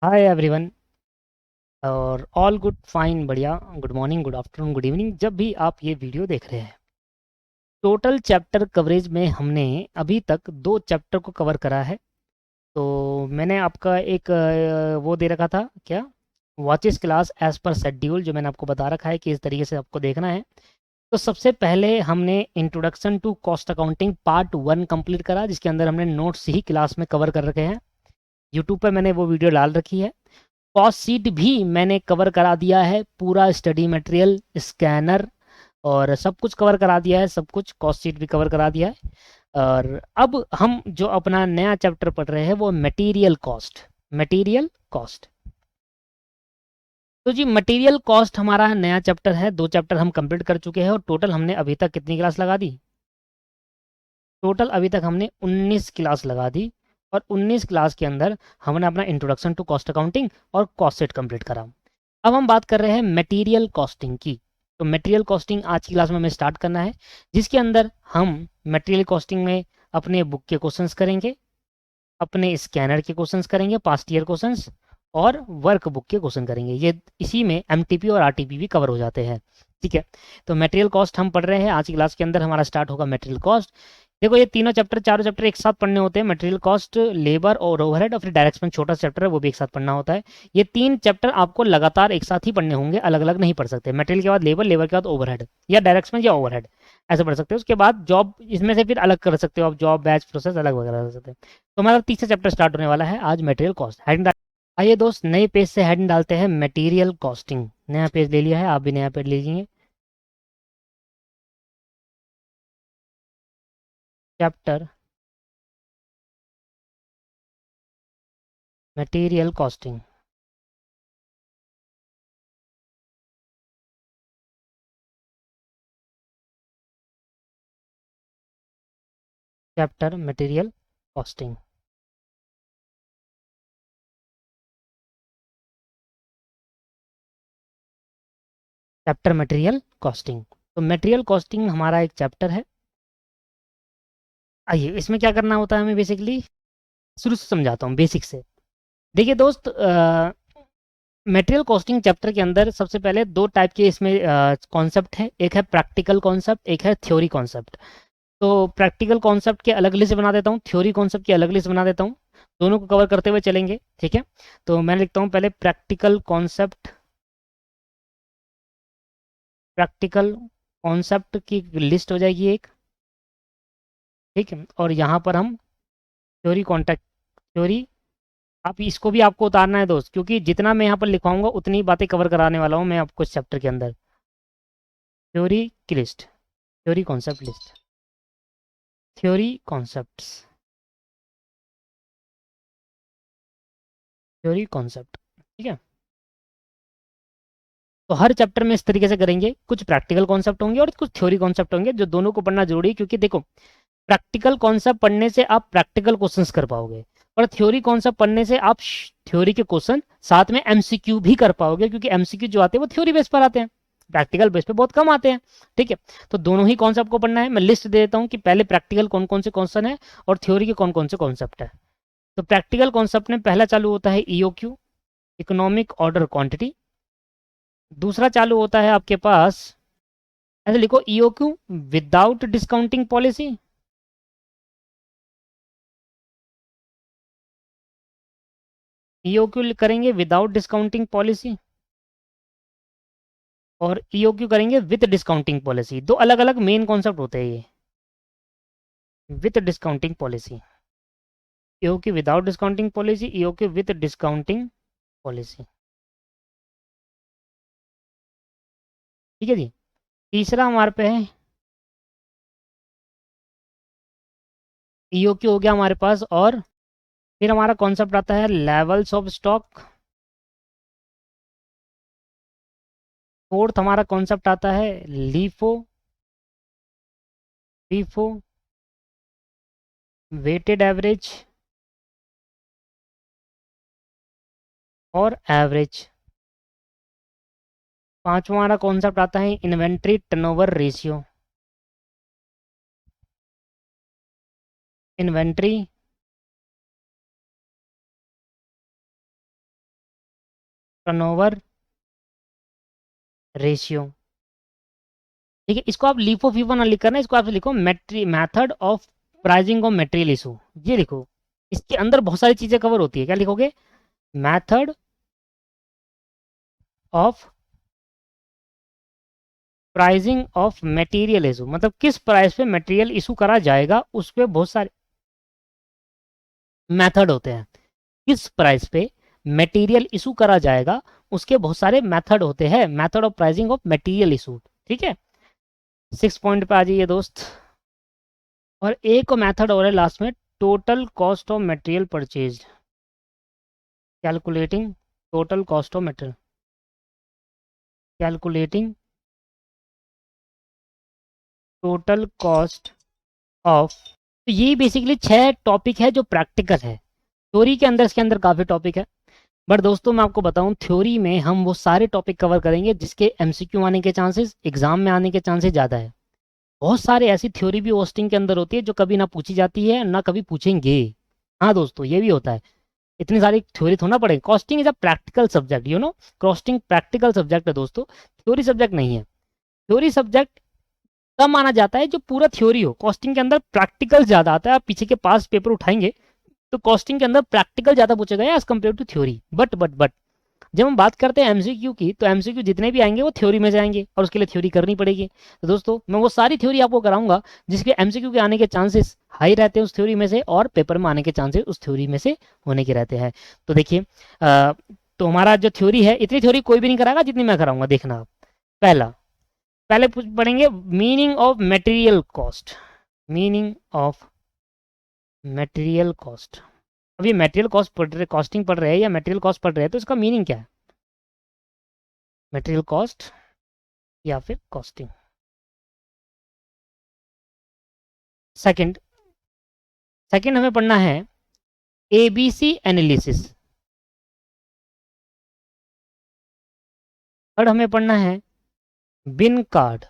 Hi everyone. और all good fine बढ़िया। Good morning, good afternoon, good evening, जब भी आप ये वीडियो देख रहे हैं। टोटल चैप्टर कवरेज में हमने अभी तक 2 चैप्टर को कवर करा है। तो मैंने आपका एक वो दे रखा था क्या, watches class as per schedule, जो मैंने आपको बता रखा है कि इस तरीके से आपको देखना है। तो सबसे पहले हमने introduction to cost accounting part 1 complete करा, जिसके अंदर हमने नोट्स ही क्लास में कवर कर रखे हैं। यूट्यूब पर मैंने वो वीडियो डाल रखी है। कॉस्ट शीट भी मैंने कवर करा दिया है, पूरा स्टडी मटेरियल, स्कैनर और सब कुछ कवर करा दिया है। सब कुछ कॉस्ट शीट भी कवर करा दिया है। और अब हम जो अपना नया चैप्टर पढ़ रहे हैं वो मटेरियल कॉस्ट। Material cost. तो जी मटेरियल कॉस्ट हमारा नया चैप्टर है। 2 चैप्टर हम कंप्लीट कर चुके हैं और टोटल हमने अभी तक कितनी क्लास लगा दी? टोटल अभी तक हमने 19 क्लास लगा दी। और 19 क्लास के अंदर हमने अपना इंट्रोडक्शन टू कॉस्ट अकाउंटिंग और कॉस्ट सेट कंप्लीट करा। अब हम बात कर रहे हैं मटेरियल कॉस्टिंग की। तो मटेरियल कॉस्टिंग आज की क्लास में हमें स्टार्ट करना है, जिसके अंदर हम मटेरियल कॉस्टिंग में अपने बुक के क्वेश्चंस करेंगे, अपने स्कैनर के क्वेश्चंस करेंगे, पास्ट ईयर क्वेश्चंस, और वर्क बुक के क्वेश्चन करेंगे। ये इसी में एमटीपी और आरटीपी भी कवर हो जाते हैं। ठीक है। तो मटेरियल कॉस्ट हम पढ़ रहे हैं आज की क्लास के अंदर। हमारा स्टार्ट होगा मटेरियल कॉस्ट। देखो ये तीनों चैप्टर, चारों चैप्टर एक साथ पढ़ने होते हैं। मटेरियल कॉस्ट, लेबर और ओवरहेड, और फिर डायरेक्ट एक्सपेंस छोटा चैप्टर है, वो भी एक साथ पढ़ना होता है। ये 3 चैप्टर आपको लगातार एक साथ ही पढ़ने होंगे, अलग अलग नहीं पढ़ सकते। मटेरियल के बाद लेबर, लेबर के बाद ओवरहेड, या डायरेक्ट एक्सपेंस या ओवरहेड, ऐसे पढ़ सकते हो। उसके बाद जॉब, इसमें से फिर अलग कर सकते हो आप, जॉब बैच प्रोसेस अलग वगैरह कर सकते हो। तो हमारा तीसरा चैप्टर स्टार्ट होने वाला है आज, मटेरियल कॉस्ट। हेडिंग आइए दोस्त, नए पेज से हेडिंग डालते हैं, मटेरियल कॉस्टिंग। नया पेज ले लिया है, आप भी नया पेज ले लीजिए। Chapter material costing. Chapter material costing. Chapter material costing. तो मटेरियल कॉस्टिंग हमारा एक चैप्टर है। आइए इसमें क्या करना होता है हमें बेसिकली, शुरू से समझाता हूँ बेसिक से। देखिए दोस्त, मटेरियल कॉस्टिंग चैप्टर के अंदर सबसे पहले 2 टाइप के इसमें कॉन्सेप्ट है। एक है प्रैक्टिकल कॉन्सेप्ट, एक है थ्योरी कॉन्सेप्ट। तो प्रैक्टिकल कॉन्सेप्ट के अलग लिस्ट बना देता हूँ, थ्योरी कॉन्सेप्ट की अलग लिस्ट बना देता हूँ। दोनों को कवर करते हुए चलेंगे, ठीक है। तो मैं लिखता हूँ पहले प्रैक्टिकल कॉन्सेप्ट। प्रैक्टिकल कॉन्सेप्ट की लिस्ट हो जाएगी एक, ठीक है। और यहाँ पर हम थ्योरी कॉन्टेक्ट, थ्योरी, आप इसको भी आपको उतारना है दोस्त, क्योंकि जितना मैं यहाँ पर लिखवाऊंगा उतनी ही बातें कवर कराने वाला हूँ मैं आपको इस चैप्टर के अंदर। थ्योरी की list, theory concept list, theory concepts, theory concept, ठीक है। तो हर चैप्टर में इस तरीके से करेंगे, कुछ प्रैक्टिकल कॉन्सेप्ट होंगे और कुछ थ्योरी कॉन्सेप्ट होंगे, जो दोनों को पढ़ना जरूरी है। क्योंकि देखो, प्रैक्टिकल कॉन्सेप्ट पढ़ने से आप प्रैक्टिकल क्वेश्चंस कर पाओगे, और थ्योरी कॉन्सेप्ट पढ़ने से आप थ्योरी के क्वेश्चन साथ में एमसीक्यू भी कर पाओगे, क्योंकि एमसीक्यू जो आते हैं वो थ्योरी बेस पर आते हैं, प्रैक्टिकल बेस पे बहुत कम आते हैं। ठीक है। तो दोनों ही कॉन्सेप्ट को पढ़ना है। मैं लिस्ट दे देता हूँ कि पहले प्रैक्टिकल कौन कौन से क्वेश्चन है और थ्योरी के कौन कौन से कॉन्सेप्ट है। तो प्रैक्टिकल कॉन्सेप्ट में पहला चालू होता है ईओक्यू, इकोनॉमिक ऑर्डर क्वांटिटी। दूसरा चालू होता है आपके पास, ऐसे लिखो, EOQ without discounting policy. EOQ करेंगे विदाउट डिस्काउंटिंग पॉलिसी, और ईओक्यू करेंगे विद डिस्काउंटिंग पॉलिसी। दो अलग अलग मेन कॉन्सेप्ट होते हैं ये। With discounting policy, EOQ without discounting policy, EOQ with discounting policy. ठीक है जी। तीसरा हमारे पे है, ईओक्यू हो गया हमारे पास। और फिर हमारा कॉन्सेप्ट आता है लेवल्स ऑफ स्टॉक। फोर्थ हमारा कॉन्सेप्ट आता है लीफो, लीफो, वेटेड एवरेज और एवरेज। पांचवा हमारा कॉन्सेप्ट आता है inventory turnover ratio. Inventory turnover ratio. ठीक है, इसको आप लिफो फीफो ना लिख करना, इसको आप लिखो method of pricing of material issue, ये लिखो। इसके अंदर बहुत सारी चीजें कवर होती है, क्या लिखोगे? Method of pricing of material issue, मतलब किस प्राइस पे मटेरियल इशू करा जाएगा, उस पे बहुत सारे मेथड होते हैं। किस प्राइस पे मटेरियल इशू करा जाएगा उसके बहुत सारे मेथड होते हैं, method of pricing of material issue. ठीक है, 6 पॉइंट पे आ जाइए दोस्त। और एक मेथड और है लास्ट में, total cost of material purchase, calculating total cost of material, calculating total cost of. तो ये बेसिकली 6 टॉपिक है जो प्रैक्टिकल है। थ्योरी के अंदर, इसके अंदर काफ़ी टॉपिक है, बट दोस्तों मैं आपको बताऊं, थ्योरी में हम वो सारे टॉपिक कवर करेंगे जिसके एमसीक्यू आने के चांसेस, एग्जाम में आने के चांसेस ज़्यादा है। बहुत सारे ऐसी थ्योरी भी होस्टिंग के अंदर होती है जो कभी ना पूछी जाती है ना कभी पूछेंगे। हाँ दोस्तों, ये भी होता है, इतनी सारी थ्योरी थोड़ा पड़ेगी। Costing is a practical subject, you know, costing practical subject है दोस्तों, थ्योरी सब्जेक्ट नहीं है। थ्योरी सब्जेक्ट तब माना जाता है जो पूरा थ्योरी हो, कॉस्टिंग के अंदर प्रैक्टिकल ज़्यादा आता है। आप पीछे के पास पेपर उठाएंगे तो कॉस्टिंग के अंदर प्रैक्टिकल ज़्यादा पूछेगा as compare to theory. But जब हम बात करते हैं एमसीक्यू की, तो एमसीक्यू जितने भी आएंगे वो थ्योरी में जाएंगे और उसके लिए थ्योरी करनी पड़ेगी। तो दोस्तों मैं वो सारी थ्योरी आपको कराऊंगा जिसके एमसीक्यू के आने के चांसेस हाई रहते हैं उस थ्योरी में से, और पेपर में आने के चांसेस उस थ्योरी में से होने के रहते हैं। तो देखिए, तो हमारा जो थ्योरी है, इतनी थ्योरी कोई भी नहीं कराएगा जितनी मैं कराऊंगा, देखना आप। पहला, पहले पढ़ेंगे meaning of material cost, meaning of material cost. अब ये मटेरियल कॉस्ट पढ़ रहे, कॉस्टिंग पढ़ रहे हैं या मटेरियल कॉस्ट पढ़ रहे हैं, तो इसका मीनिंग क्या है, मटेरियल कॉस्ट या फिर कॉस्टिंग। सेकंड, सेकंड हमें पढ़ना है एबीसी एनालिसिस। थर्ड हमें पढ़ना है बिन कार्ड।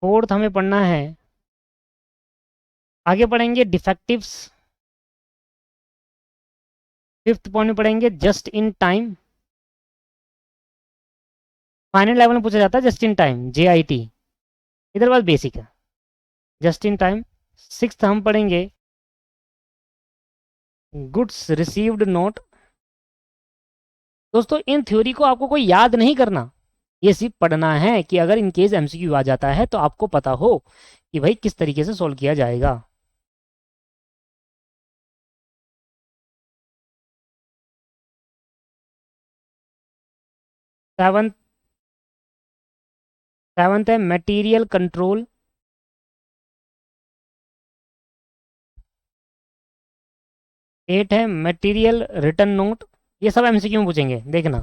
फोर्थ हमें पढ़ना है, आगे पढ़ेंगे डिफेक्टिव्स। फिफ्थ पॉइंट में पढ़ेंगे just in time. Final level में पूछा जाता है जस्ट इन टाइम, JIT, इधर बात बेसिक है, जस्ट इन टाइम। सिक्स्थ हम पढ़ेंगे गुड्स रिसीव्ड नोट। दोस्तों इन थ्योरी को आपको कोई याद नहीं करना, ये सिर्फ पढ़ना है कि अगर इन केस MCQ आ जाता है तो आपको पता हो कि भाई किस तरीके से सॉल्व किया जाएगा। सेवंथ, सेवंथ है मटेरियल कंट्रोल। एट है मटेरियल रिटर्न नोट, ये सब MCQ में पूछेंगे, देखना,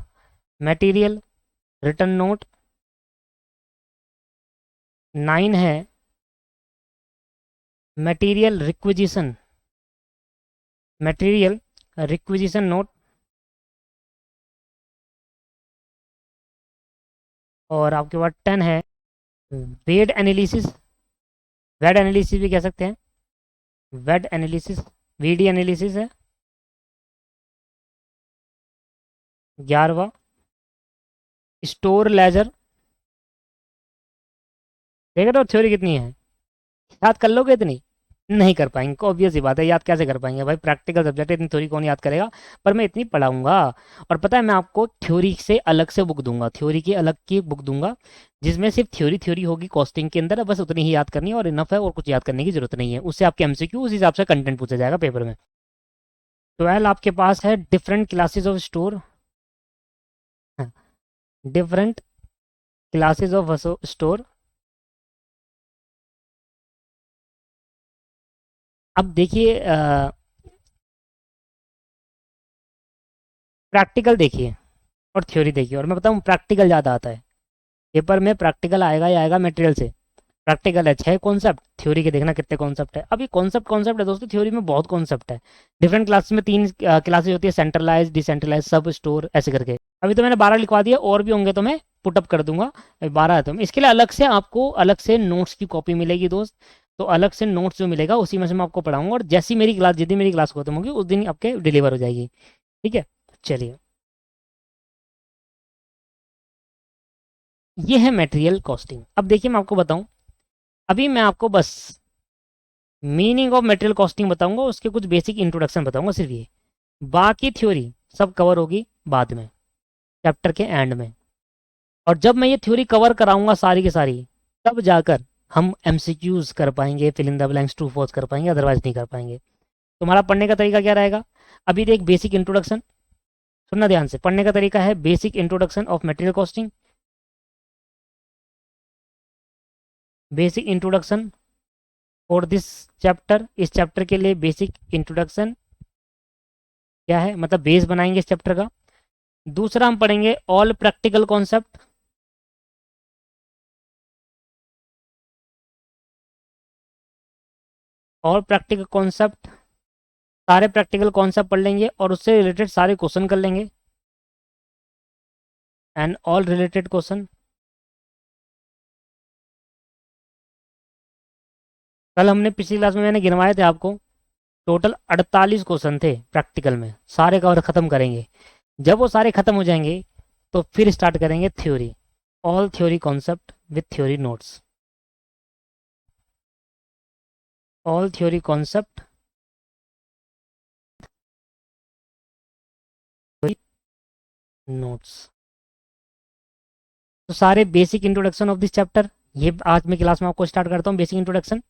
मटेरियल रिटर्न नोट। नाइन है material requisition, material requisition note. और आपके पास 10 है वेड एनालिसिस, वेड एनालिसिस भी कह सकते हैं, वेड एनालिसिस, VD एनालिसिस है। 11वां स्टोर लेजर। देख रहे हो थ्योरी कितनी है, याद कर लोगे इतनी? नहीं कर पाएंगे, ऑब्वियस ही बात है, याद कैसे कर पाएंगे भाई, प्रैक्टिकल सब्जेक्ट है, इतनी थ्योरी कौन याद करेगा। पर मैं इतनी पढ़ाऊंगा, और पता है मैं आपको थ्योरी से अलग से बुक दूंगा, थ्योरी की अलग की बुक दूंगा जिसमें सिर्फ थ्योरी थ्योरी होगी कॉस्टिंग के अंदर, बस उतनी ही याद करनी है और इनफ है, और कुछ याद करने की जरूरत नहीं है। उससे आपके MCQ उस हिसाब से कंटेंट पूछा जाएगा पेपर में। 12 आपके पास है different classes of store, different classes of store. अब देखिए, प्रैक्टिकल देखिए और थ्योरी देखिए, और मैं बताऊँ प्रैक्टिकल ज़्यादा आता है पेपर में, प्रैक्टिकल आएगा ही आएगा मटेरियल से। प्रैक्टिकल है 6 कॉन्सेप्ट, थ्योरी के देखना कितने कॉन्सेप्ट है। अब ये कॉन्सेप्ट कॉन्सेप्ट है दोस्तों, थ्योरी में बहुत कॉन्सेप्ट है। डिफरेंट क्लासेस में 3 क्लासेस होती है, सेंट्रलाइज, डिसेंट्रलाइज, सब स्टोर, ऐसे करके। अभी तो मैंने 12 लिखवा दिया, और भी होंगे तो मैं पुटअप कर दूंगा। 12 है, तो इसके लिए अलग से आपको अलग से नोट्स की कॉपी मिलेगी दोस्त। तो अलग से नोट्स जो मिलेगा उसी में से मैं आपको पढ़ाऊंगा, और जैसी मेरी क्लास, जिस दिन मेरी क्लास खत्म होगी उस दिन आपके डिलीवर हो जाएगी। ठीक है, चलिए, ये है मटेरियल कॉस्टिंग। अब देखिए मैं आपको बताऊं, अभी मैं आपको बस मीनिंग ऑफ मटेरियल कॉस्टिंग बताऊंगा, उसके कुछ बेसिक इंट्रोडक्शन बताऊंगा सिर्फ ये, बाकी थ्योरी सब कवर होगी बाद में, चैप्टर के एंड में। और जब मैं ये थ्योरी कवर कराऊंगा सारी की सारी, तब जाकर हम एमसीक्यूज कर पाएंगे, fill in the blanks, true false कर पाएंगे, अदरवाइज नहीं कर पाएंगे। तुम्हारा पढ़ने का तरीका क्या रहेगा? अभी देख, बेसिक इंट्रोडक्शन, सुनना ध्यान से, पढ़ने का तरीका है basic introduction of material costing, basic introduction for this chapter, इस चैप्टर के लिए बेसिक इंट्रोडक्शन क्या है, मतलब बेस बनाएंगे इस चैप्टर का। दूसरा हम पढ़ेंगे ऑल प्रैक्टिकल कॉन्सेप्ट, और प्रैक्टिकल कॉन्सेप्ट, सारे प्रैक्टिकल कॉन्सेप्ट पढ़ लेंगे और उससे रिलेटेड सारे क्वेश्चन कर लेंगे, एंड ऑल रिलेटेड क्वेश्चन। कल हमने पिछली क्लास में मैंने गिनवाए थे आपको, टोटल 48 क्वेश्चन थे प्रैक्टिकल में, सारे कवर खत्म करेंगे। जब वो सारे खत्म हो जाएंगे तो फिर स्टार्ट करेंगे theory, all theory concept with theory notes, all theory concept notes. तो सारे basic introduction of this chapter, ये आज मैं क्लास में आपको स्टार्ट करता हूँ बेसिक इंट्रोडक्शन।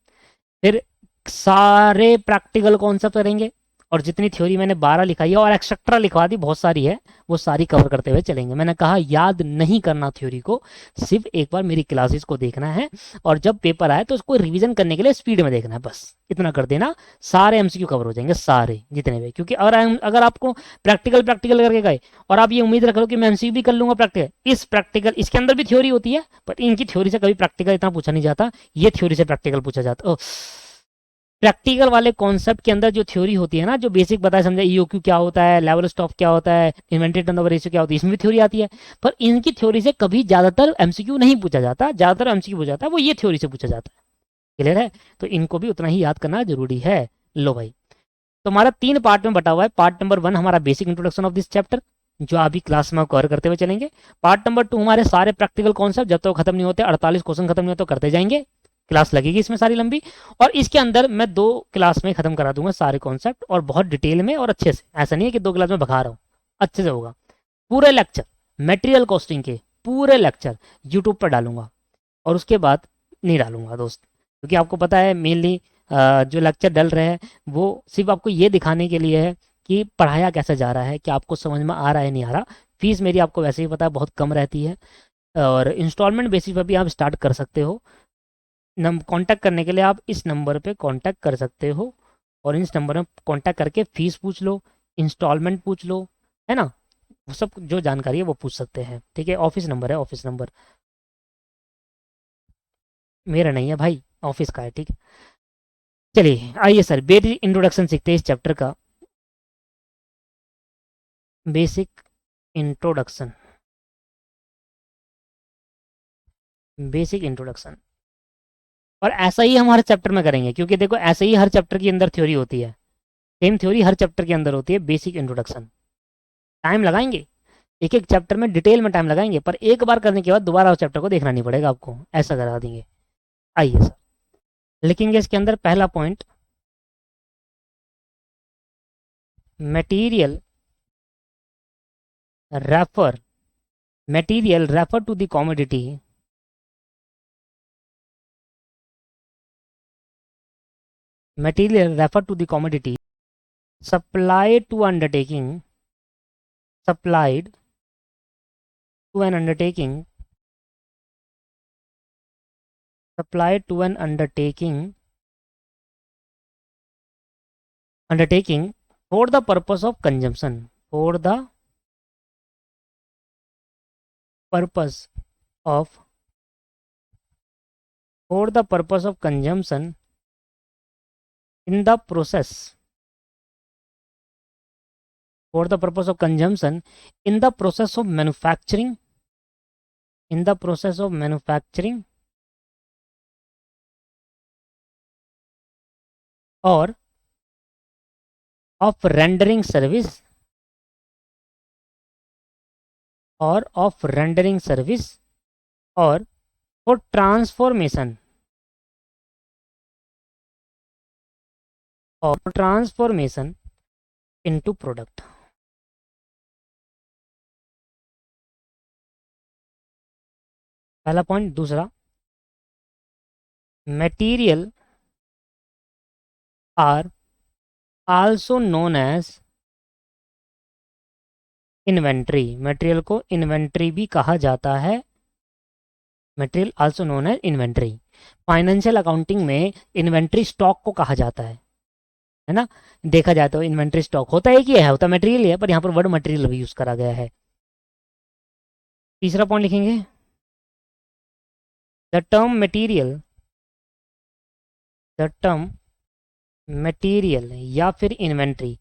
फिर सारे प्रैक्टिकल कॉन्सेप्ट करेंगे, और जितनी थ्योरी मैंने 12 लिखाई है और एक्सेट्रा लिखवा दी बहुत सारी है, वो सारी कवर करते हुए चलेंगे। मैंने कहा याद नहीं करना थ्योरी को, सिर्फ एक बार मेरी क्लासेस को देखना है, और जब पेपर आए तो उसको रिवीजन करने के लिए स्पीड में देखना है, बस इतना कर देना, सारे एमसीक्यू कवर हो जाएंगे, सारे जितने भी। क्योंकि अगर आपको प्रैक्टिकल प्रैक्टिकल करके गए और आप ये उम्मीद रख लो कि मैं एमसीक्यू भी कर लूंगा प्रैक्टिकल, इस प्रैक्टिकल इसके अंदर भी थ्योरी होती है, पर इनकी थ्योरी से कभी प्रैक्टिकल इतना पूछा नहीं जाता, ये थ्योरी से प्रैक्टिकल पूछा जाता। प्रैक्टिकल वाले कॉन्सेप्ट के अंदर जो थ्योरी होती है ना, जो बेसिक बताया समझा, ईओक्यू क्या होता है, लेवल स्टॉप क्या होता है, इन्वेंटरी टर्नओवर रेशियो क्या होती है, इसमें भी थ्योरी आती है। पर इनकी थ्योरी से कभी ज्यादातर एमसीक्यू नहीं पूछा जाता, ज्यादातर एमसीक्यू पूछा जाता है वो ये थ्योरी से पूछा जाता है। क्लियर है? तो इनको भी उतना ही याद करना जरूरी है। लो भाई, तो हमारा 3 पार्ट में बटा हुआ है। पार्ट नंबर 1 हमारा basic introduction of this chapter, जो अभी क्लास में कवर करते हुए चलेंगे। पार्ट नंबर 2 हमारे सारे प्रैक्टिकल कॉन्सेप्ट, जब तक खत्म नहीं होते, 48 क्वेश्चन खत्म नहीं होते, तो करते जाएंगे, क्लास लगेगी इसमें सारी लंबी। और इसके अंदर मैं 2 क्लास में खत्म करा दूंगा सारे कॉन्सेप्ट, और बहुत डिटेल में और अच्छे से, ऐसा नहीं है कि 2 क्लास में भगा रहा हूँ, अच्छे से होगा। पूरे लेक्चर मटेरियल कॉस्टिंग के पूरे लेक्चर यूट्यूब पर डालूंगा, और उसके बाद नहीं डालूंगा दोस्त, क्योंकि आपको पता है मेनली जो लेक्चर डल रहे हैं वो सिर्फ आपको ये दिखाने के लिए है कि पढ़ाया कैसे जा रहा है, कि आपको समझ में आ रहा है नहीं आ रहा। फीस मेरी आपको वैसे ही पता है बहुत कम रहती है, और इंस्टॉलमेंट बेसिस पर भी आप स्टार्ट कर सकते हो। कांटेक्ट करने के लिए आप इस नंबर पे कांटेक्ट कर सकते हो, और इस नंबर में कांटेक्ट करके फीस पूछ लो, इंस्टॉलमेंट पूछ लो, है ना, वो सब जो जानकारी है वो पूछ सकते हैं। ठीक है, ऑफिस नंबर है, ऑफिस नंबर मेरा नहीं है भाई, ऑफिस का है। ठीक है, चलिए आइए सर बेसिक इंट्रोडक्शन सीखते हैं इस चैप्टर का। Basic introduction, basic introduction. और ऐसा ही हम हर चैप्टर में करेंगे, क्योंकि देखो ऐसे ही हर चैप्टर के अंदर थ्योरी होती है, सेम थ्योरी हर चैप्टर के अंदर होती है। बेसिक इंट्रोडक्शन टाइम लगाएंगे, एक एक चैप्टर में डिटेल में टाइम लगाएंगे, पर एक बार करने के बाद दोबारा उस चैप्टर को देखना नहीं पड़ेगा आपको, ऐसा करा देंगे। आइए सर, लिखेंगे इसके अंदर पहला point, material refer, material refer to the commodity, material refer to the commodity supplied to undertaking, supplied to an undertaking, supplied to an undertaking for the purpose of consumption, for the purpose of, for the purpose of consumption in the process, for the purpose of consumption in the process of manufacturing, in the process of manufacturing, or of rendering service, और of rendering service और for transformation into product. पहला point. दूसरा, material are also known as inventory. Material को inventory भी कहा जाता है। Material also known as inventory. Financial accounting में इन्वेंट्री स्टॉक को कहा जाता है ना। देखा जाए तो इन्वेंट्री स्टॉक होता है कि है, होता मटेरियल ही है, पर यहाँ पर वर्ड मटेरियल भी यूज करा गया है। तीसरा पॉइंट लिखेंगे, द टर्म मटेरियल या फिर इन्वेंट्री,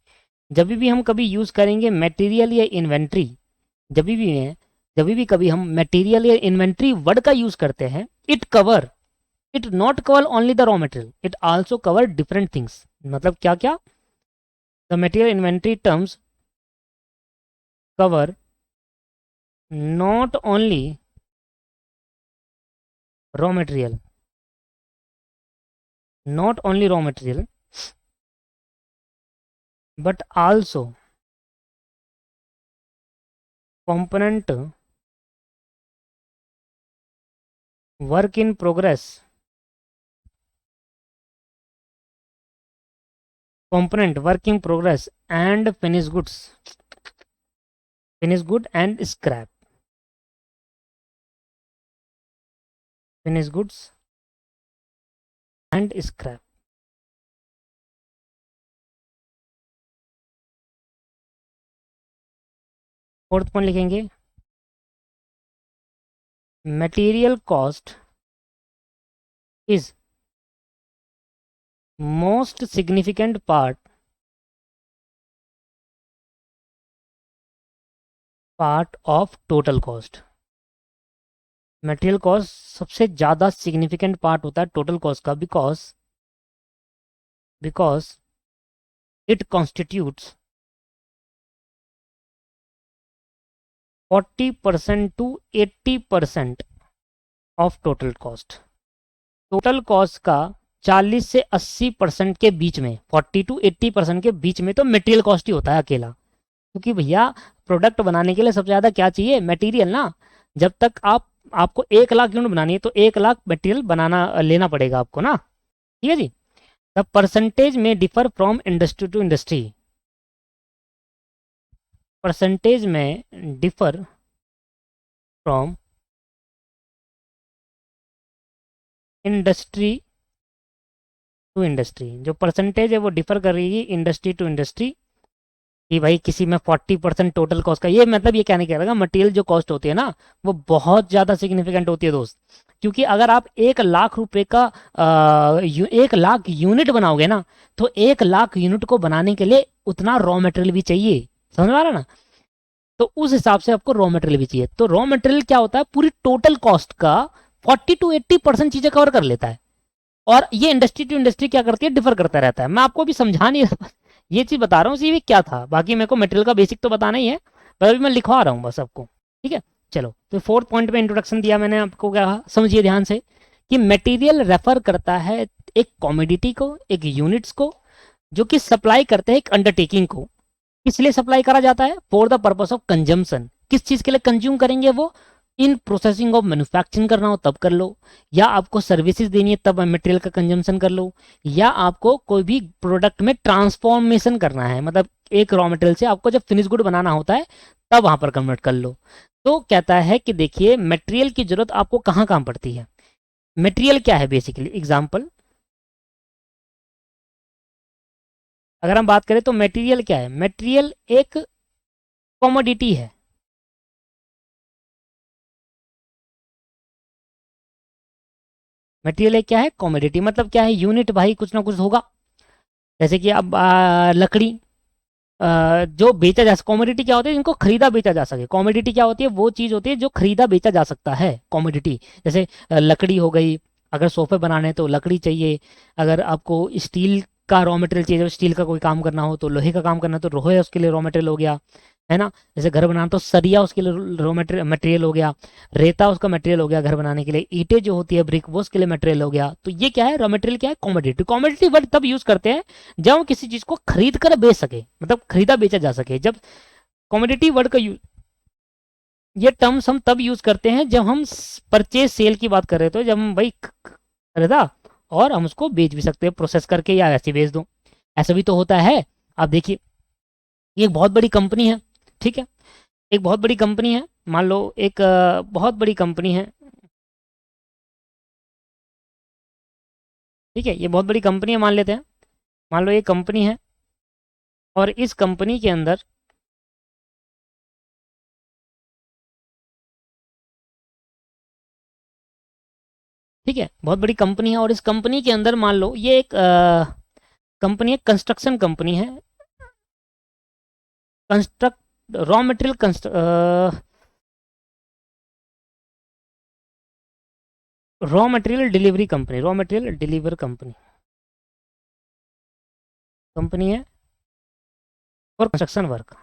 जब भी हम कभी यूज करेंगे मटेरियल या इन्वेंट्री, जब भी कभी हम मटेरियल या इन्वेंट्री वर्ड का यूज करते हैं, it not cover only the raw material, it also cover different things. मतलब क्या क्या? The material inventory terms cover not only raw material, but also component work in progress, and finished goods and scrap, fourth point लिखेंगे, material cost is most significant part of total cost. Material cost सबसे ज्यादा significant part होता है total cost का, because it constitutes 40% to 80% of total cost. Total cost का 40 से 80% के बीच में, 40 to 80% के बीच में तो मटेरियल कॉस्ट ही होता है अकेला। क्योंकि भैया प्रोडक्ट बनाने के लिए सबसे ज़्यादा क्या चाहिए? मटेरियल ना। जब तक आपको 1 लाख यूनिट बनानी है तो 1 लाख मटेरियल लेना पड़ेगा आपको ना। ठीक है जी। The percentage may differ from industry to industry, percentage may differ from industry to industry. जो परसेंटेज है वो डिफर करेगी इंडस्ट्री टू इंडस्ट्री, कि भाई किसी में 40% टोटल कॉस्ट का, ये मतलब ये कहने का मटेरियल जो कॉस्ट होती है ना वो बहुत ज़्यादा सिग्निफिकेंट होती है दोस्त। क्योंकि अगर आप 1 लाख रुपए का 1 लाख यूनिट बनाओगे ना, तो 1 लाख यूनिट को बनाने के लिए उतना रॉ मटेरियल भी चाहिए। समझ में आ रहा ना? तो उस हिसाब से आपको रॉ मटेरियल भी चाहिए। तो रॉ मटेरियल क्या होता है? पूरी टोटल कॉस्ट का 40 to 80% चीजें कवर कर लेता है। और ये इंडस्ट्री टू इंडस्ट्री क्या करती है? डिफर करता रहता है। मैं आपको अभी समझा नहीं रहा, ये चीज बता रहा हूँ ये क्या था। बाकी मेरे को मटेरियल का बेसिक तो बताना ही है, पर अभी मैं लिखवा रहा हूँ बस आपको। ठीक है, चलो। तो फोर्थ पॉइंट में इंट्रोडक्शन दिया मैंने आपको, क्या कहा समझिए ध्यान से, कि मटेरियल रेफर करता है एक कॉमोडिटी को, एक यूनिट्स को, जो कि सप्लाई करते हैं एक अंडरटेकिंग को। किस लिए सप्लाई करा जाता है? For the purpose of consumption. किस चीज के लिए कंज्यूम करेंगे वो? इन प्रोसेसिंग ऑफ मैन्युफैक्चरिंग करना हो तब कर लो, या आपको सर्विसेज देनी है तब मटेरियल का कंजम्पशन कर लो, या आपको कोई भी प्रोडक्ट में ट्रांसफॉर्मेशन करना है, मतलब एक रॉ मटेरियल से आपको जब फिनिश गुड बनाना होता है तब वहां पर कन्वर्ट कर लो। तो कहता है कि देखिए मटेरियल की जरूरत आपको कहाँ कहाँ पड़ती है। मटेरियल क्या है बेसिकली? एग्जाम्पल अगर हम बात करें तो मटेरियल क्या है? मटेरियल एक कॉमोडिटी है। मटेरियल एक क्या है? कॉमोडिटी। मतलब क्या है? यूनिट भाई कुछ ना कुछ होगा। जैसे कि अब लकड़ी जो बेचा जा, कॉमोडिटी क्या होती है? जिनको खरीदा बेचा जा सके। कॉमोडिटी क्या होती है? वो चीज होती है जो खरीदा बेचा जा सकता है, कॉमोडिटी। जैसे लकड़ी हो गई, अगर सोफे बनाने हैं तो लकड़ी चाहिए। अगर आपको स्टील का रॉ मटेरियल चाहिए, स्टील का कोई काम करना हो तो लोहे का काम करना है तो लोहे उसके लिए रॉ मटेरियल हो गया। है ना। जैसे घर बनाना तो सरिया उसके लिए रॉ मटेरियल हो गया, रेता उसका मटेरियल हो गया घर बनाने के लिए, ईंटें जो होती है ब्रिक वो उसके लिए मटेरियल हो गया। तो ये क्या है, रॉ मटेरियल क्या है, कॉमोडिटी। कॉमोडिटी वर्ड तब यूज करते हैं जब हम किसी चीज को खरीद कर बेच सके, मतलब खरीदा बेचा जा सके। जब कॉमोडिटी वर्ड का ये टर्म्स हम तब यूज करते हैं जब हम परचेज सेल की बात कर रहे थे, जब हम भाई खरीदा और हम उसको बेच भी सकते हैं प्रोसेस करके, या ऐसे बेच दो, ऐसा भी तो होता है। आप देखिए, ये एक बहुत बड़ी कंपनी है, ठीक है, एक बहुत बड़ी कंपनी है, मान लो एक बहुत बड़ी कंपनी है, ठीक है, ये बहुत बड़ी कंपनी है मान लेते हैं, मान लो ये कंपनी है और इस कंपनी के अंदर ठीक है, बहुत बड़ी कंपनी है और इस कंपनी के अंदर मान लो ये एक कंपनी है, कंस्ट्रक्शन कंपनी है, construct raw material raw material delivery company, raw material deliver company, company है और कंस्ट्रक्शन वर्क,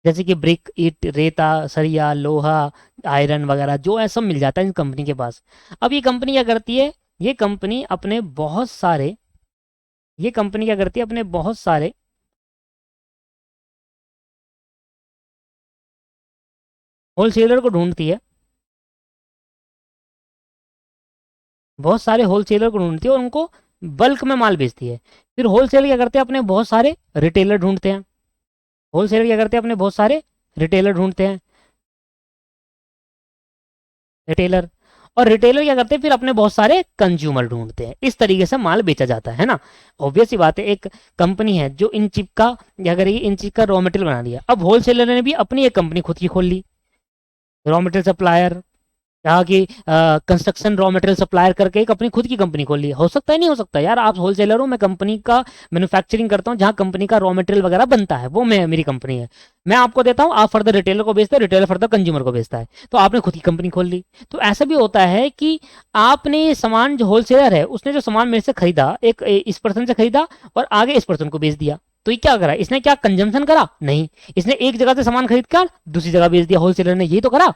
जैसे कि ब्रिक, ईट, रेता, सरिया, लोहा, आयरन वगैरह जो है सब मिल जाता है इस कंपनी के पास। अब ये कंपनी क्या करती है, ये कंपनी अपने बहुत सारे ये कंपनी क्या करती है, अपने बहुत सारे होलसेलर को ढूंढती है, बहुत सारे होलसेलर को ढूंढती है और उनको बल्क में माल बेचती है। फिर होलसेलर क्या करते हैं, अपने बहुत सारे रिटेलर ढूंढते हैं, होलसेलर क्या करते हैं, अपने बहुत सारे रिटेलर ढूंढते हैं, रिटेलर, और रिटेलर क्या करते हैं, फिर अपने बहुत सारे कंज्यूमर ढूंढते हैं। इस तरीके से माल बेचा जाता है ना। ऑब्वियस सी बात है, एक कंपनी है जो इन चिप का क्या करेगी, इन चिप का रॉ मटेरियल बना लिया, अब होलसेलर ने भी अपनी एक कंपनी खुद की खोल ली, रॉ मटेरियल सप्लायर, कहा कि कंस्ट्रक्शन रॉ मटेरियल सप्लायर करके एक अपनी खुद की कंपनी खोल ली। हो सकता है, नहीं हो सकता यार, आप होलसेलर हो, मैं कंपनी का मैन्युफैक्चरिंग करता हूँ, जहाँ कंपनी का रॉ मटेरियल वगैरह बनता है वो मैं, मेरी कंपनी है, मैं आपको देता हूँ, आप फर्दर रिटेलर को बेचते हो, रिटेलर फर्दर कंज्यूमर को बेचता है, तो आपने खुद की कंपनी खोल ली। तो ऐसा भी होता है कि आपने सामान, जो होलसेलर है उसने जो सामान मेरे से खरीदा, एक इस पर्सन से खरीदा और आगे इस पर्सन को बेच दिया, तो ये क्या करा, इसने क्या कंजम्पशन करा, नहीं, इसने एक जगह से सामान खरीद कर दूसरी जगह बेच दिया, होलसेलर ने यही तो करा।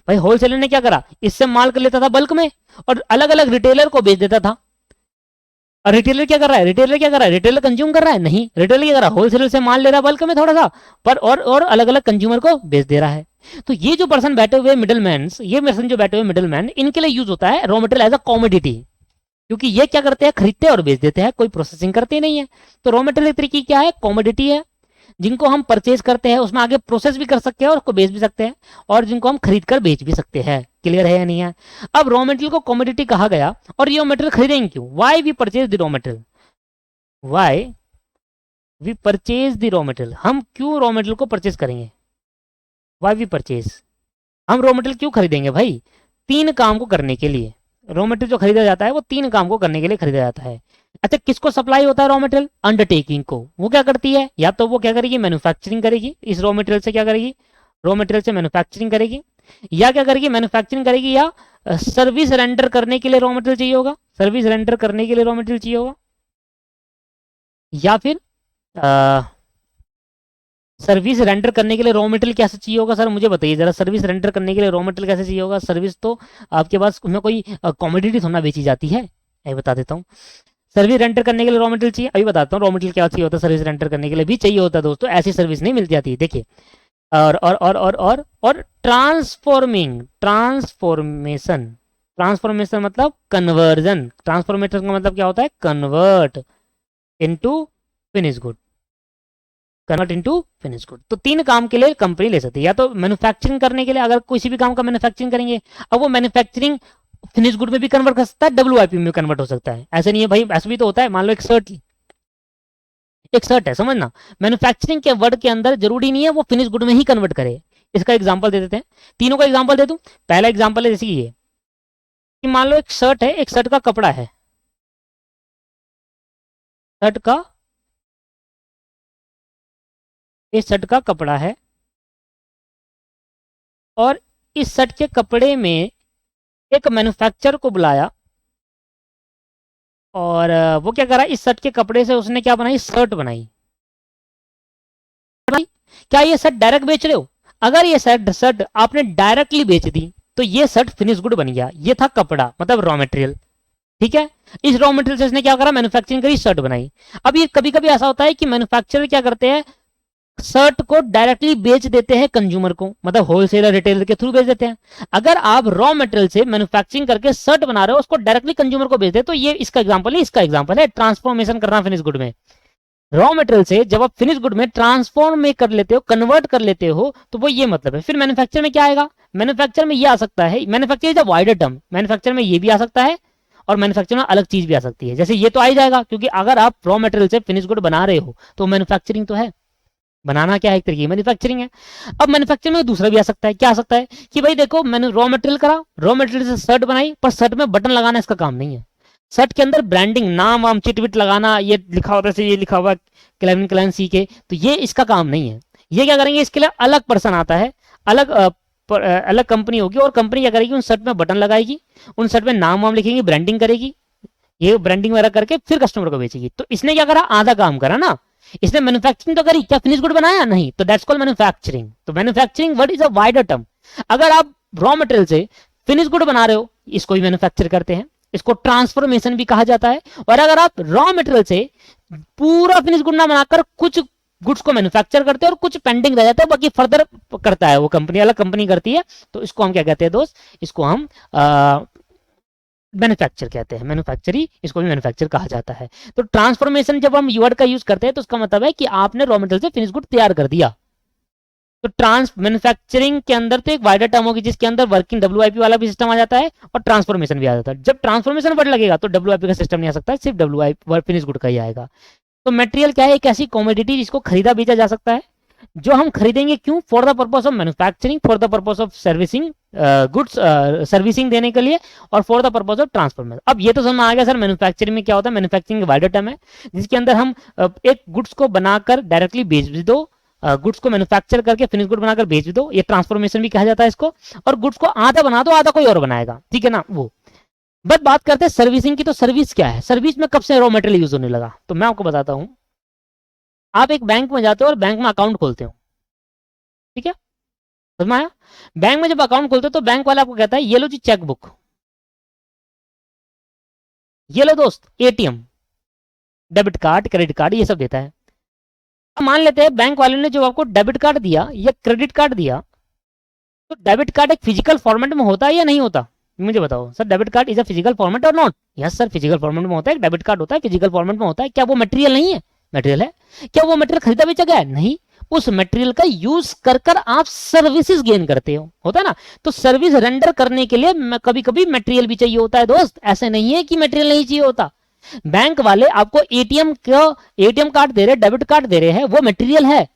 भाई होलसेलर ने क्या करा, इससे माल कर लेता था बल्क में और अलग अलग रिटेलर को बेच देता था। और रिटेलर क्या कर रहा है, रिटेलर क्या कर रहा है, रिटेलर कंज्यूम कर रहा है, नहीं, रिटेलर क्या कर रहा है, होलसेलर से माल ले रहा है बल्क में थोड़ा सा, पर और अलग अलग कंज्यूमर को बेच दे रहा है। तो ये जो पर्सन बैठे हुए मिडल मैन, ये पर्सन जो बैठे हुए मिडल मैन, इनके लिए यूज होता है raw material as a commodity, क्योंकि ये क्या करते हैं, खरीदते हैं और बेच देते हैं, कोई प्रोसेसिंग करते नहीं है। तो रॉ मटेरियल तरीके क्या है, कॉमोडिटी है, जिनको हम परचेज करते हैं, उसमें आगे प्रोसेस भी कर सकते हैं और उसको बेच भी सकते हैं, और जिनको हम खरीद कर बेच भी सकते हैं। क्लियर है या नहीं है। अब रॉ मटेरियल को कमोडिटी कहा गया, और ये मटेरियल खरीदेंगे क्यों, why we purchase the raw material, why we purchase the raw material, हम क्यों रॉ मटेरियल को परचेज करेंगे, वाई वी परचेज, हम रॉ मटेरियल क्यों खरीदेंगे भाई, तीन काम को करने के लिए। रॉ मटेरियल जो खरीदा जाता है वो तीन काम को करने के लिए खरीदा जाता है। अच्छा, किसको सप्लाई होता है रॉ मटेरियल, अंडरटेकिंग को, वो क्या करती है, या तो वो क्या करेगी, मैन्युफैक्चरिंग करेगी, इस रॉ मटेरियल से क्या करेगी, रॉ मटेरियल से मैन्युफैक्चरिंग करेगी, या क्या करेगी, मैन्युफैक्चरिंग करेगी, या सर्विस रेंडर करने के लिए रॉ मटेरियल चाहिए होगा, सर्विस रेंडर करने के लिए रॉ मटेरियल चाहिए होगा, या फिर सर्विस रेंडर करने के लिए रॉ मटेरियल कैसे चाहिए होगा, सर मुझे बताइए जरा, सर्विस रेंडर करने के लिए रॉ मटेरियल कैसे चाहिए होगा, सर्विस तो आपके पास उसमें कोई कॉमोडिटी थोड़ा बेची जाती है, मैं बता देता हूँ। सर्विस रेंटर करने के लिए रॉ मटेरियल चाहिए, अभी बताता हूँ रॉ मटेरियल क्या चाहिए होता है, सर्विस रेंटर करने के लिए भी चाहिए होता है दोस्तों, ऐसी सर्विस नहीं मिल जाती, देखिए। और ट्रांसफॉर्मिंग, ट्रांसफॉर्मेशन, ट्रांसफॉर्मेशन मतलब कन्वर्जन, ट्रांसफॉर्मेशन का मतलब क्या होता है, convert into finish good, convert into finish good. तो तीन काम के लिए कंपनी ले सकती है, या तो मैन्युफैक्चरिंग करने के लिए, अगर किसी भी काम का मैन्युफैक्चरिंग करेंगे, अब वो मैन्युफैक्चरिंग फिनिश गुड में भी कन्वर्ट कर सकता है, डब्ल्यूआईपी में कन्वर्ट हो सकता है, ऐसा नहीं है भाई, ऐसा भी तो होता है, मान लो एक शर्ट है, समझना, मैन्युफैक्चरिंग के वर्ड के अंदर जरूरी नहीं है वो फिनिश गुड में ही कन्वर्ट करे। इसका एग्जांपल दे देते हैं, तीनों का एग्जांपल दे दूं। पहला एग्जांपल है जैसे ये, कि मान लो एक शर्ट है, एक शर्ट का कपड़ा है, शर्ट का, इस शर्ट का कपड़ा है, और इस शर्ट के कपड़े में एक मैन्युफैक्चरर को बुलाया, और वो क्या करा, इस शर्ट के कपड़े से उसने क्या बनाई, शर्ट बनाई, क्या ये शर्ट डायरेक्ट बेच रहे हो? अगर ये शर्ट आपने डायरेक्टली बेच दी तो ये शर्ट फिनिश गुड बन गया। ये था कपड़ा मतलब रॉ मटेरियल, ठीक है। इस रॉ मटेरियल से इसने क्या करा, मैन्युफैक्चरिंग करी, शर्ट बनाई। अब ये कभी कभी ऐसा होता है कि मैन्युफैक्चरर क्या करते हैं, शर्ट को डायरेक्टली बेच देते हैं कंज्यूमर को, मतलब होलसेलर रिटेलर के थ्रू बेच देते हैं। अगर आप रॉ मटेरियल से मैन्युफैक्चरिंग करके शर्ट बना रहे हो, उसको डायरेक्टली कंज्यूमर को बेच दे, तो ये इसका एग्जांपल है, इसका एग्जांपल है ट्रांसफॉर्मेशन करना फिनिश गुड में। रॉ मटेरियल से जब आप फिनिश गुड में ट्रांसफॉर्म में कर लेते हो, कन्वर्ट कर लेते हो, तो वो ये मतलब है। फिर मैन्युफैक्चर में क्या आएगा, मैन्युफैक्चर में ये आ सकता है, manufacture is a wider term, manufacture में ये भी आ सकता है और मैन्युफैक्चर में अलग चीज भी आ सकती है। जैसे ये तो आ ही जाएगा, क्योंकि अगर आप रॉ मटेरियल से फिनिश गुड बना रहे हो तो मैन्युफैक्चरिंग तो है, बनाना क्या है, एक तरीके की मैन्युफैक्चरिंग है। अब मैन्युफैक्चरिंग में दूसरा भी आ सकता है, क्या आ सकता है कि भाई देखो मैंने रॉ मटेरियल करा, रॉ मटेरियल से शर्ट बनाई, पर शर्ट में बटन लगाना इसका काम नहीं है। शर्ट के अंदर ब्रांडिंग, नाम वाम चिटविट लगाना, ये लिखा हुआ जैसे ये लिखा हुआ क्लेविन क्लाइन सी के, तो ये इसका काम नहीं है। ये क्या करेंगे, इसके लिए अलग पर्सन आता है, अलग अलग कंपनी होगी, और कंपनी क्या करेगी, उन शर्ट में बटन लगाएगी, उन शर्ट में नाम वाम लिखेंगी, ब्रांडिंग करेगी, ये ब्रांडिंग वगैरह करके फिर कस्टमर को बेचेगी। तो इसने क्या करा, आधा काम करा ना, इसने मैन्युफैक्चरिंग तो करी, क्या फिनिश गुड बनाया नहीं, तो दैट्स कॉल्ड मैन्युफैक्चरिंग। तो manufacturing word is a wider term. अगर आप रॉ मटेरियल से फिनिश गुड बना रहे हो, इसको भी मैन्युफैक्चर करते हैं, इसको ट्रांसफॉर्मेशन भी कहा जाता है। और अगर आप रॉ मटेरियल से पूरा फिनिश गुड ना बनाकर कुछ गुड्स को मैन्युफैक्चर करते हैं और कुछ पेंडिंग रह जाता है, बाकी फर्दर करता है वो कंपनी, अलग कंपनी करती है, तो इसको हम क्या कहते हैं दोस्त, इसको हम मैन्युफैक्चर कहते हैं, मैन्युफैक्चरी, इसको भी मैन्युफैक्चर कहा जाता है। तो ट्रांसफॉर्मेशन जब हम वर्ड का यूज करते हैं तो उसका मतलब है कि आपने रॉ मटेरियल से फिनिश गुड तैयार कर दिया। तो ट्रांस मैन्युफैक्चरिंग के अंदर तो एक वाइडर टर्म होगी, जिसके अंदर वर्किंग डब्ल्यूआईपी वाला भी सिस्टम आ जाता है और ट्रांसफॉर्मेशन भी आ जाता है। जब ट्रांसफॉर्मेशन वर्ड लगेगा तो डब्ल्यूआईपी का सिस्टम नहीं आ सकता, सिर्फ डब्ल्यूआईपी फिनिश गुड का ही आएगा। तो मटेरियल क्या है, एक ऐसी कमोडिटी जिसको खरीदा बेचा जा सकता है, जो हम खरीदेंगे क्यों, for the purpose of manufacturing, for the purpose of servicing, goods servicing देने के लिए, और for the purpose of transformation. अब ये तो समझ में आ गया सर मैन्युफैक्चरिंग में क्या होता है। मैन्युफैक्चरिंग वाइडर टर्म है, जिसके अंदर हम एक गुड्स को बनाकर डायरेक्टली बेच भी दो, गुड्स को मैन्युफैक्चर करके फिनिश गुड बनाकर बेच भी दो, ये ट्रांसफॉर्मेशन भी कहा जाता है इसको। और गुड्स को आधा बना दो, आधा कोई और बनाएगा, ठीक है ना वो। बट बात करते हैं सर्विसिंग की, तो सर्विस क्या है, सर्विस में कब से रॉ मटेरियल यूज होने लगा, तो मैं आपको बताता हूं। आप एक बैंक में जाते हो और बैंक में अकाउंट खोलते हो, ठीक है, समझ में आया। बैंक में जब अकाउंट खोलते हो तो बैंक वाला आपको कहता है ये लो जी चेकबुक, ये लो दोस्त ATM, debit card, credit card, ये सब देता है। अब मान लेते हैं बैंक वाले ने जो आपको डेबिट कार्ड दिया या क्रेडिट कार्ड दिया, तो डेबिट कार्ड एक फिजिकल फॉर्मेट में होता है या नहीं होता, मुझे बताओ sir, debit card is a physical format or not. Yes sir, physical format में होता है, डेबिट कार्ड होता है, फिजिकल फॉर्मेट में होता है। क्या वो मटेरियल नहीं है, मटेरियल है। क्या वो मटेरियल खरीदा बेचा गया है, नहीं। उस मटेरियल का यूज कर कर आप सर्विसेज गेन करते हो, होता है ना। तो सर्विस रेंडर करने के लिए कभी कभी मटेरियल भी चाहिए होता है दोस्त, ऐसे नहीं है कि मटेरियल नहीं चाहिए होता। बैंक वाले आपको एटीएम कार्ड दे रहे, डेबिट कार्ड दे रहे हैं, वो मटेरियल है,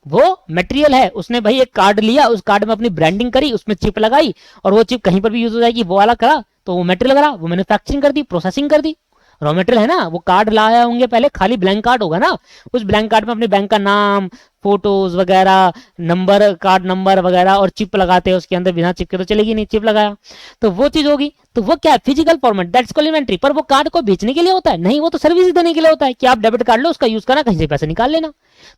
वो मटेरियल है। उसने भाई एक कार्ड लिया, उस कार्ड में अपनी ब्रांडिंग करी, उसमें चिप लगाई, और वो चिप कहीं पर भी यूज हो जाएगी, वो वाला करा, तो वो मटेरियल करा, वो मैन्युफैक्चरिंग कर दी, प्रोसेसिंग कर दी। रॉ मटेरियल है ना, वो कार्ड लाया होंगे पहले, खाली ब्लैंक कार्ड होगा ना, उस ब्लैंक कार्ड में अपने बैंक का नाम, फोटोज वगैरह, नंबर, कार्ड नंबर वगैरह, और चिप लगाते हैं उसके अंदर, बिना चिप के तो चलेगी नहीं, चिप लगाया तो वो चीज होगी। तो वो क्या है, physical format, that's called inventory. पर वो कार्ड को बेचने के लिए होता है नहीं, वो तो सर्विस देने के लिए होता है कि आप डेबिट कार्ड लो, उसका यूज करना, कहीं से पैसे निकाल लेना।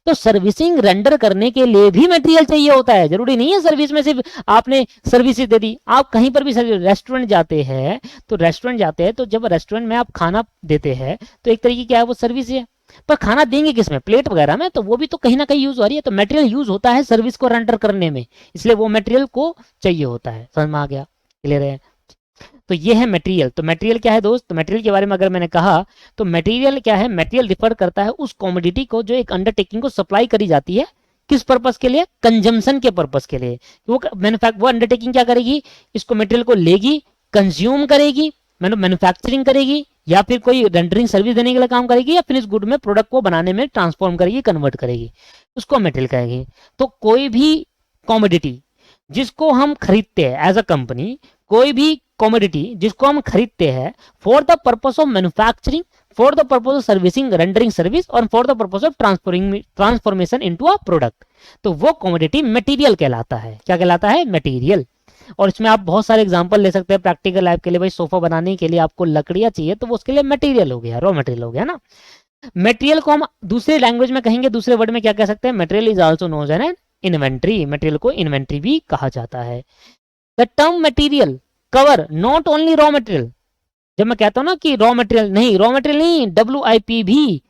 तो सर्विसिंग रेंडर करने के लिए भी मटेरियल चाहिए होता है, जरूरी नहीं है सर्विस में सिर्फ आपने सर्विसेज दे दी। आप कहीं पर भी रेस्टोरेंट जाते हैं, तो रेस्टोरेंट जाते हैं तो जब रेस्टोरेंट में आप खाना देते हैं तो एक तरीके क्या है, वो सर्विस है। पर खाना देंगे किसमें, प्लेट वगैरह में, तो वो भी तो कहीं ना कहीं यूज हो रही है। तो मटेरियल यूज होता है सर्विस को रेंडर करने में, इसलिए वो मटेरियल को चाहिए होता है। समझ में आ गया, क्लियर है। तो ये है मटेरियल। तो मटेरियल क्या है दोस्त, तो मटेरियल के बारे में अगर मैंने कहा तो मटेरियल क्या है, मटेरियल रिफर करता है उस कमोडिटी को जो एक अंडरटेकिंग को सप्लाई करी जाती है, किस पर्पस के लिए, कंजम्पशन के पर्पस के लिए। वो वो अंडरटेकिंग क्या करेगी, इसको मटेरियल को लेगी, कंज्यूम करेगी, मैन्युफैक्चरिंग करेगी, या फिर कोई रेंडरिंग सर्विस देने के लिए काम करेगी, या फिनिश गुड में प्रोडक्ट को बनाने में ट्रांसफॉर्म करेगी, कन्वर्ट करेगी, उसको मटेरियल कहेगी। तो कोई भी कमोडिटी जिसको हम खरीदते हैं एज अ कंपनी, कोई भी कमोडिटी जिसको हम खरीदते हैं for the purpose of manufacturing, for the purpose of servicing, rendering service, और for the purpose of transformation into a product, तो वो कमोडिटी मटेरियल कहलाता है। क्या कहलाता है, मटेरियल। और इसमें आप बहुत सारे एग्जांपल ले सकते हैं प्रैक्टिकल लाइफ के लिए। भाई सोफा बनाने के लिए आपको लकड़ियां चाहिए, तो वो उसके लिए मटेरियल हो गया, रॉ मटेरियल हो गया ना। मटेरियल को हम दूसरे लैंग्वेज में कहेंगे, दूसरे वर्ड में क्या कह सकते हैं, material is also known as an inventory, material को इन्वेंट्री भी कहा जाता है। The term material cover not only raw material, जब मैं कहता हूं ना कि रॉ मटेरियल नहीं, रॉ मटेरियल नहीं, WIP भी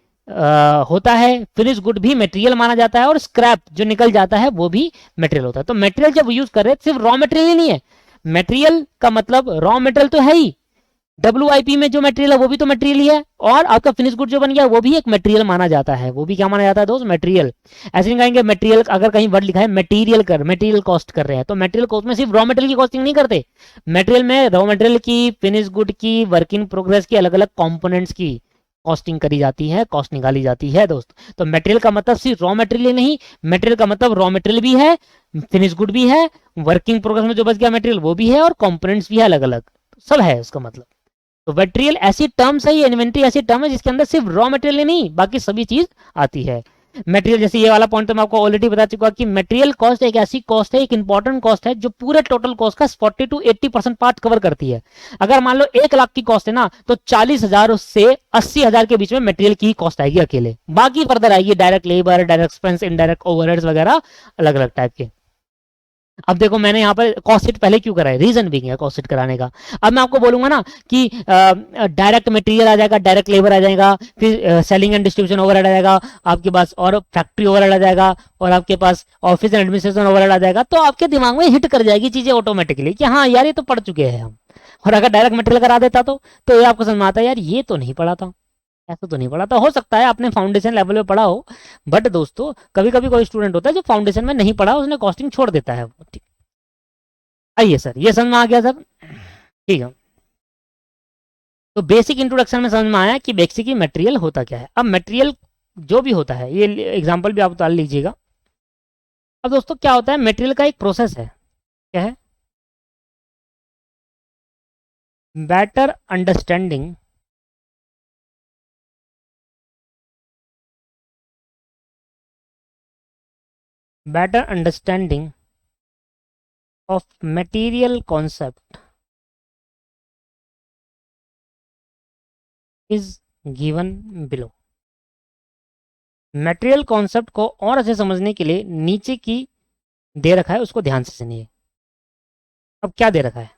होता है, फिनिश गुड भी मटेरियल माना जाता है, और स्क्रैप जो निकल जाता है वो भी मटेरियल होता है। तो मटेरियल जब यूज कर रहे हैं सिर्फ रॉ मटेरियल ही नहीं है, मटेरियल का मतलब रॉ मटेरियल तो है ही, WIP में जो मटेरियल है वो भी तो मटेरियल ही है, और आपका फिनिश गुड जो बन गया वो भी एक मटेरियल माना जाता है, वो भी क्या माना जाता है दोस्त, मटेरियल। ऐसे नहीं कहेंगे मटेरियल, अगर कहीं वर्ड लिखा है मटेरियल कर, मटेरियल कॉस्ट कर रहे हैं, तो मटेरियल कॉस्ट में सिर्फ रॉ मटेरियल की कॉस्टिंग नहीं करते, मटेरियल में रॉ मटेरियल की, फिनिश गुड की, वर्क इन प्रोग्रेस की, अलग अलग कंपोनेंट्स की कॉस्टिंग करी जाती है, कॉस्ट निकाली जाती है दोस्त। तो मटेरियल का मतलब सिर्फ रॉ मटेरियल नहीं, मटेरियल का मतलब रॉ मटेरियल भी है, फिनिश गुड भी है, वर्किंग प्रोग्रेस में जो बच गया मटेरियल वो भी है, और कंपोनेंट्स भी है अलग अलग, सब है उसका मतलब। तो मटेरियल ऐसी टर्म्स है, ये इन्वेंट्री ऐसी टर्म है जिसके अंदर सिर्फ रॉ मटेरियल नहीं बाकी सभी चीज आती है। मटेरियल जैसे ये वाला पॉइंट तो मैं आपको ऑलरेडी बता चुका कि मटेरियल कॉस्ट एक ऐसी कॉस्ट है, एक इंपॉर्टेंट कॉस्ट है जो पूरे टोटल कॉस्ट का 40 to 80% पार्ट कवर करती है। अगर मान लो 1 लाख की कॉस्ट है ना, तो 40,000 से 80,000 के बीच में मटेरियल की कॉस्ट आएगी अकेले, बाकी फर्दर आएगी direct labour, direct expense, indirect overheads वगैरह अलग अलग टाइप के। अब देखो मैंने यहाँ पर कॉस्ट शीट पहले क्यों करा है, रीजन भी है कॉस्ट शीट कराने का। अब मैं आपको बोलूंगा ना कि डायरेक्ट मटेरियल आ जाएगा, डायरेक्ट लेबर आ जाएगा, फिर सेलिंग एंड डिस्ट्रीब्यूशन ओवरहेड आ जाएगा आपके पास, और फैक्ट्री ओवरहेड आ जाएगा, और आपके पास ऑफिस एंड एडमिनिस्ट्रेशन ओवरहेड आ जाएगा, तो आपके दिमाग में हिट कर जाएगी चीजें ऑटोमेटिकली कि हाँ यार ये तो पढ़ चुके हैं हम। और अगर डायरेक्ट मटेरियल करा देता तो ये आपको समझ में आता है यार ये तो नहीं पढ़ा था, ऐसा तो नहीं पढ़ा था। हो सकता है आपने फाउंडेशन लेवल पे पढ़ा हो, बट दोस्तों कभी कभी कोई स्टूडेंट होता है जो फाउंडेशन में नहीं पढ़ा, उसने कॉस्टिंग छोड़ देता है। ठीक, आइए सर, ये समझ में आ गया सर, ठीक है। तो बेसिक इंट्रोडक्शन में समझ में आया कि बेसिक मटेरियल होता क्या है। अब मटेरियल जो भी होता है, ये एग्जांपल भी आप उतार लीजिएगा। अब दोस्तों क्या होता है, मटेरियल का एक प्रोसेस है, क्या है, better understanding better understanding of material concept is given below. Material concept को और अच्छे समझने के लिए नीचे की दे रखा है, उसको ध्यान से सुनिए। अब क्या दे रखा है,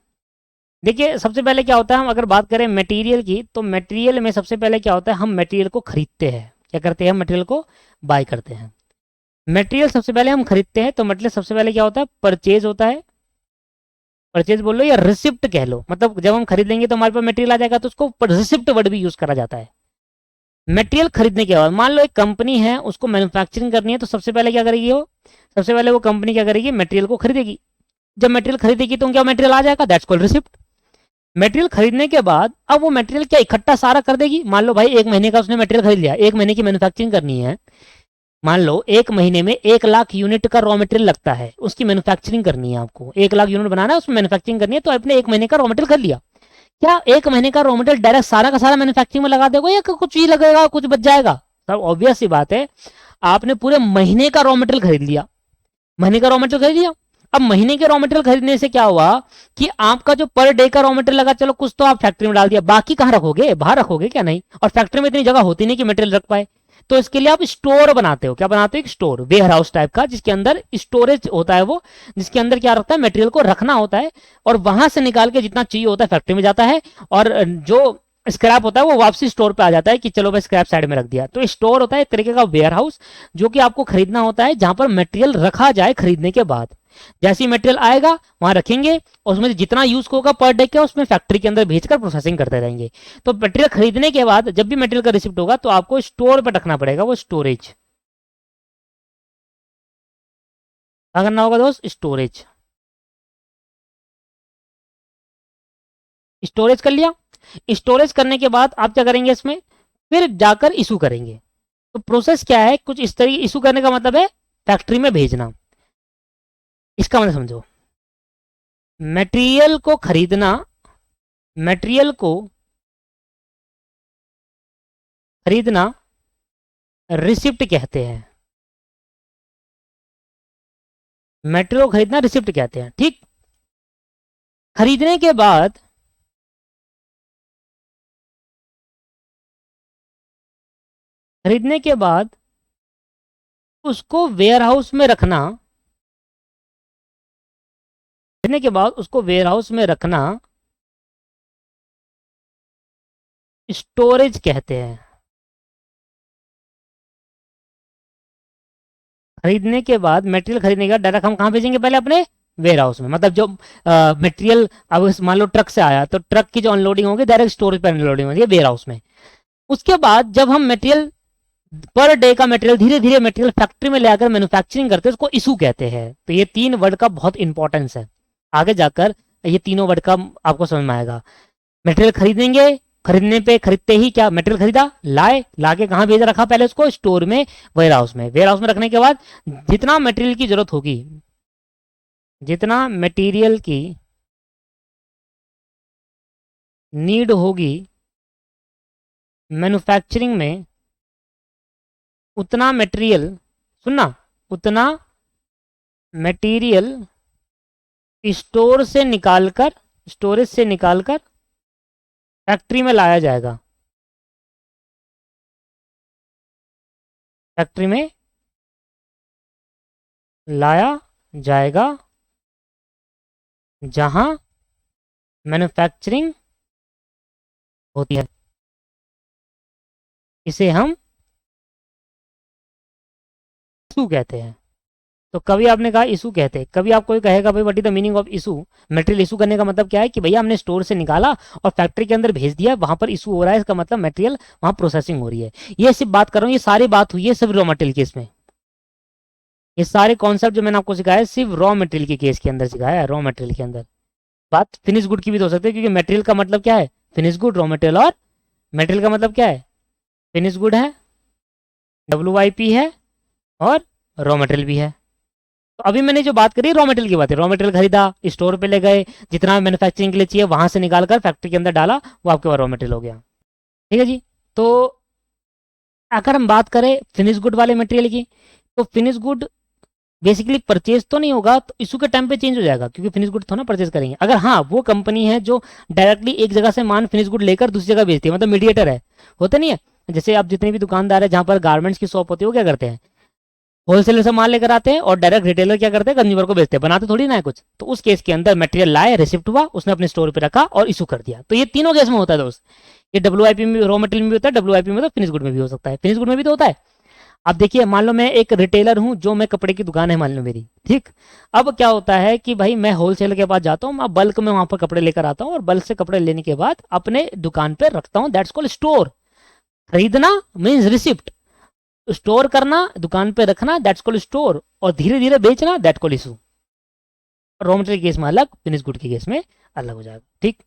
देखिए सबसे पहले क्या होता है, हम अगर बात करें मटेरियल की, तो मटेरियल में सबसे पहले क्या होता है, हम मटेरियल को खरीदते हैं, क्या करते हैं, मटेरियल को बाय करते हैं। मटेरियल सबसे पहले हम खरीदते हैं, तो मटेरियल सबसे पहले क्या होता है, परचेज होता है, परचेज बोल लो या रिसिप्ट कह लो, मतलब जब हम खरीद लेंगे तो हमारे पास मटेरियल आ जाएगा, तो उसको रिसिप्ट वर्ड भी यूज करा जाता है। मटेरियल खरीदने के बाद मान लो एक कंपनी है, उसको मैन्युफैक्चरिंग करनी है, तो सबसे पहले क्या करेगी वो, सबसे पहले वो कंपनी क्या करेगी, मटेरियल को खरीदेगी। जब मटेरियल खरीदेगी तो क्या मटेरियल आ जाएगा, दैट्स कॉल्ड रिसिप्ट। मटेरियल खरीदने के बाद अब वो मटेरियल क्या इकट्ठा सारा कर देगी, मान लो भाई 1 महीने का उसने मटेरियल खरीद लिया, 1 महीने की मैन्युफैक्चरिंग करनी है, मान लो 1 महीने में 1 लाख यूनिट का रॉ मटेरियल लगता है, उसकी मैन्युफैक्चरिंग करनी है, आपको 1 लाख यूनिट बनाना है, उसमें मैन्युफैक्चरिंग करनी है, तो आपने 1 महीने का रॉ मटेरियल कर लिया। क्या 1 महीने का रॉ मटेरियल डायरेक्ट सारा का सारा मैन्युफैक्चरिंग में लगा देगा, या कुछ ही लगेगा कुछ बच जाएगा, सब ऑब्वियस सी बात है। आपने पूरे महीने का रॉ मटेरियल खरीद लिया, महीने का रॉ मटेरियल खरीद लिया। अब महीने के रॉ मटेरियल खरीदने से क्या हुआ कि आपका जो पर डे का रॉ मटेरियल लगा, चलो कुछ तो आप फैक्ट्री में डाल दिया, बाकी कहाँ रखोगे, बाहर रखोगे क्या, नहीं, और फैक्ट्री में इतनी जगह होती नहीं कि मटेरियल रख पाए, तो इसके लिए आप स्टोर बनाते हो, क्या बनाते हो, एक स्टोर, वेयर हाउस टाइप का, जिसके अंदर स्टोरेज होता है, वो जिसके अंदर क्या रखता है, मटेरियल को रखना होता है, और वहां से निकाल के जितना चाहिए होता है फैक्ट्री में जाता है, और जो स्क्रैप होता है वो वापसी स्टोर पे आ जाता है कि चलो भाई स्क्रैप साइड में रख दिया। तो स्टोर होता है एक तरीके का वेयर हाउस, जो कि आपको खरीदना होता है, जहां पर मटेरियल रखा जाए खरीदने के बाद। जैसे ही मटेरियल आएगा वहां रखेंगे, और उसमें जितना यूज होगा पर डे का, उसमें फैक्ट्री के अंदर भेजकर प्रोसेसिंग करते रहेंगे। तो मटेरियल खरीदने के बाद जब भी मटेरियल का रिसिप्ट होगा तो आपको स्टोर पर रखना पड़ेगा, वो स्टोरेज क्या करना होगा दोस्त, स्टोरेज। स्टोरेज कर लिया, स्टोरेज करने के बाद आप क्या करेंगे, इसमें फिर जाकर इशू करेंगे। तो प्रोसेस क्या है, कुछ इस तरीके, इशू करने का मतलब है फैक्ट्री में भेजना। इसका मतलब समझो, मटेरियल को खरीदना, मटेरियल को खरीदना रिसिप्ट कहते हैं, मटेरियल को खरीदना रिसिप्ट कहते हैं, ठीक। खरीदने के बाद खरीदने के बाद उसको वेयरहाउस में रखना, खरीदने के बाद उसको वेयरहाउस में रखना स्टोरेज कहते हैं। खरीदने के बाद, मटेरियल खरीदने के बाद डायरेक्ट हम कहाँ भेजेंगे, पहले अपने वेयर हाउस में। मतलब जो मटेरियल अब मान लो ट्रक से आया तो ट्रक की जो अनलोडिंग होगी डायरेक्ट स्टोरेज पर अनलोडिंग होगी वेयर हाउस में। उसके बाद जब हम मटेरियल पर डे का मटेरियल धीरे धीरे मटेरियल फैक्ट्री में ले आकर मैन्युफैक्चरिंग करते हैं, उसको इशू कहते हैं। तो ये 3 वर्ड का बहुत इंपॉर्टेंस है, आगे जाकर ये तीनों वर्ड का आपको समझ में आएगा। मटेरियल खरीदेंगे, खरीदने पे, खरीदते ही क्या मटेरियल खरीदा, लाए, लाके कहाँ भेजा, रखा पहले उसको स्टोर में, वेयर हाउस में। वेयर हाउस में रखने के बाद जितना मटेरियल की जरूरत होगी, जितना मटेरियल की नीड होगी मैन्युफैक्चरिंग में, उतना मटेरियल, सुनना, उतना मटेरियल स्टोर से निकालकर, स्टोरेज से निकालकर फैक्ट्री में लाया जाएगा, फैक्ट्री में लाया जाएगा जहां मैन्युफैक्चरिंग होती है। इसे हम इशू कहते हैं। तो कभी आपने कहा इशू कहते हैं, कभी आपको कोई कहेगा भाई what is the meaning of issue, material issue करने का मतलब क्या है कि भैया हमने स्टोर से निकाला और फैक्ट्री के अंदर भेज दिया, वहां पर इशू हो रहा है, इसका मतलब मटेरियल वहां प्रोसेसिंग हो रही है। ये सिर्फ बात कर रहा हूँ, ये सारी बात हुई है सिर्फ रॉ मटेरियल केस में। ये सारे कॉन्सेप्ट जो मैंने आपको सिखाया सिर्फ रॉ मटेरियल के केस के अंदर सिखाया है, रॉ मटेरियल के अंदर। बात फिनिश गुड की भी तो हो सकती है, क्योंकि मटेरियल का मतलब क्या है, फिनिश गुड, रॉ मटेरियल, और मटेरियल का मतलब क्या है, फिनिश गुड है, WIP है, और रॉ मटेरियल भी है। तो अभी मैंने जो बात करी रॉ मटेरियल की बात है, रॉ मटेरियल खरीदा, स्टोर पे ले गए, जितना मैन्युफैक्चरिंग के लिए चाहिए वहां से निकालकर फैक्ट्री के अंदर डाला, वो आपके पास रॉ मटेरियल हो गया। ठीक है जी। तो अगर हम बात करें फिनिश गुड वाले मटेरियल की, तो फिनिश गुड बेसिकली परचेज तो नहीं होगा, तो इशू के टाइम पे चेंज हो जाएगा, क्योंकि फिनिश गुड थोड़ा परचेज करेंगे। अगर हाँ वो कंपनी है जो डायरेक्टली एक जगह से मान फिनिश गुड लेकर दूसरी जगह बेचती है, मतलब मीडिएटर है, होता नहीं है। जैसे आप जितने भी दुकानदार है जहां पर गारमेंट्स की शॉप होती है, वो क्या करते हैं, होलसेलर से माल लेकर आते हैं और डायरेक्ट रिटेलर क्या करते हैं, कंज्यूमर को बेचते हैं, बनाते थोड़ी ना है कुछ। तो उस केस के अंदर मटेरियल लाए, रिसिप्ट हुआ, उसने अपने स्टोर पे रखा और इशू कर दिया। तो ये तीनों केस में होता है दोस्त। ये WIP में, रॉ मटेरियल में भी होता है, WIP में तो फिनिश गुड में भी हो सकता है, फिनिश गुड में भी तो होता है। अब देखिए, मान लो मैं एक रिटेलर हूं, जो मैं कपड़े की दुकान है मान लो मेरी, ठीक। अब क्या होता है कि भाई मैं होलसेलर के पास जाता हूँ, मैं बल्क में वहां पर कपड़े लेकर आता हूँ और बल्क से कपड़े लेने के बाद अपने दुकान पे रखता हूँ, दैट्स कॉल्ड स्टोर। खरीदना मीन्स रिसिप्ट, स्टोर करना, दुकान पे रखना, दैट्स कॉल्ड स्टोर, और धीरे धीरे बेचना, that called issue. Raw material case में अलग, फिनिश गुड के केस में अलग हो जाएगा, ठीक।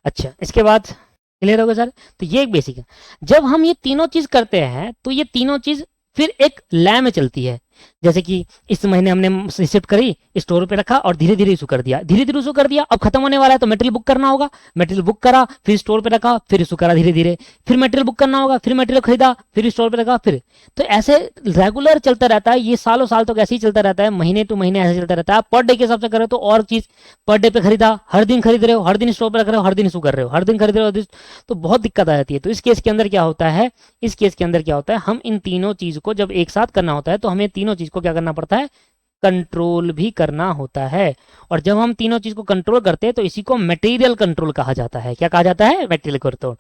अच्छा, इसके बाद क्लियर होगा सर। तो ये एक बेसिक है। जब हम ये तीनों चीज करते हैं तो ये तीनों चीज फिर एक लय में चलती है। जैसे कि इस महीने हमने रिसिप्ट करी, स्टोर पे रखा और धीरे धीरे इशू कर दिया, धीरे धीरे इशू कर दिया, अब खत्म होने वाला है तो मटेरियल बुक करना होगा, मटेरियल बुक करा, फिर स्टोर पे रखा, फिर इशू करा धीरे धीरे, फिर मटेरियल बुक करना होगा, फिर मटेरियल खरीदा, फिर स्टोर पे रखा, फिर। तो ऐसे रेगुलर चलता रहता है, ये सालों साल तक ऐसे ही चलता रहता है, महीने टू महीने ऐसे चलता रहता है। पर डे के हिसाब से करें तो और चीज, पर डे पे खरीदा, हर दिन खरीद रहे हो, हर दिन स्टोर पे रख रहे हो, हर दिन इशू कर रहे हो, हर दिन खरीद रहे हो, तो बहुत दिक्कत आ जाती है। तो इस केस के अंदर क्या होता है, इस केस के अंदर क्या होता है, हम इन तीनों चीज को जब एक साथ करना होता है तो हमें तीनों चीज को क्या करना पड़ता है, कंट्रोल भी करना होता है। और जब हम तीनों चीज को कंट्रोल करते हैं तो इसी को मटेरियल कंट्रोल कहा जाता है। क्या कहा जाता है, मटेरियल कंट्रोल।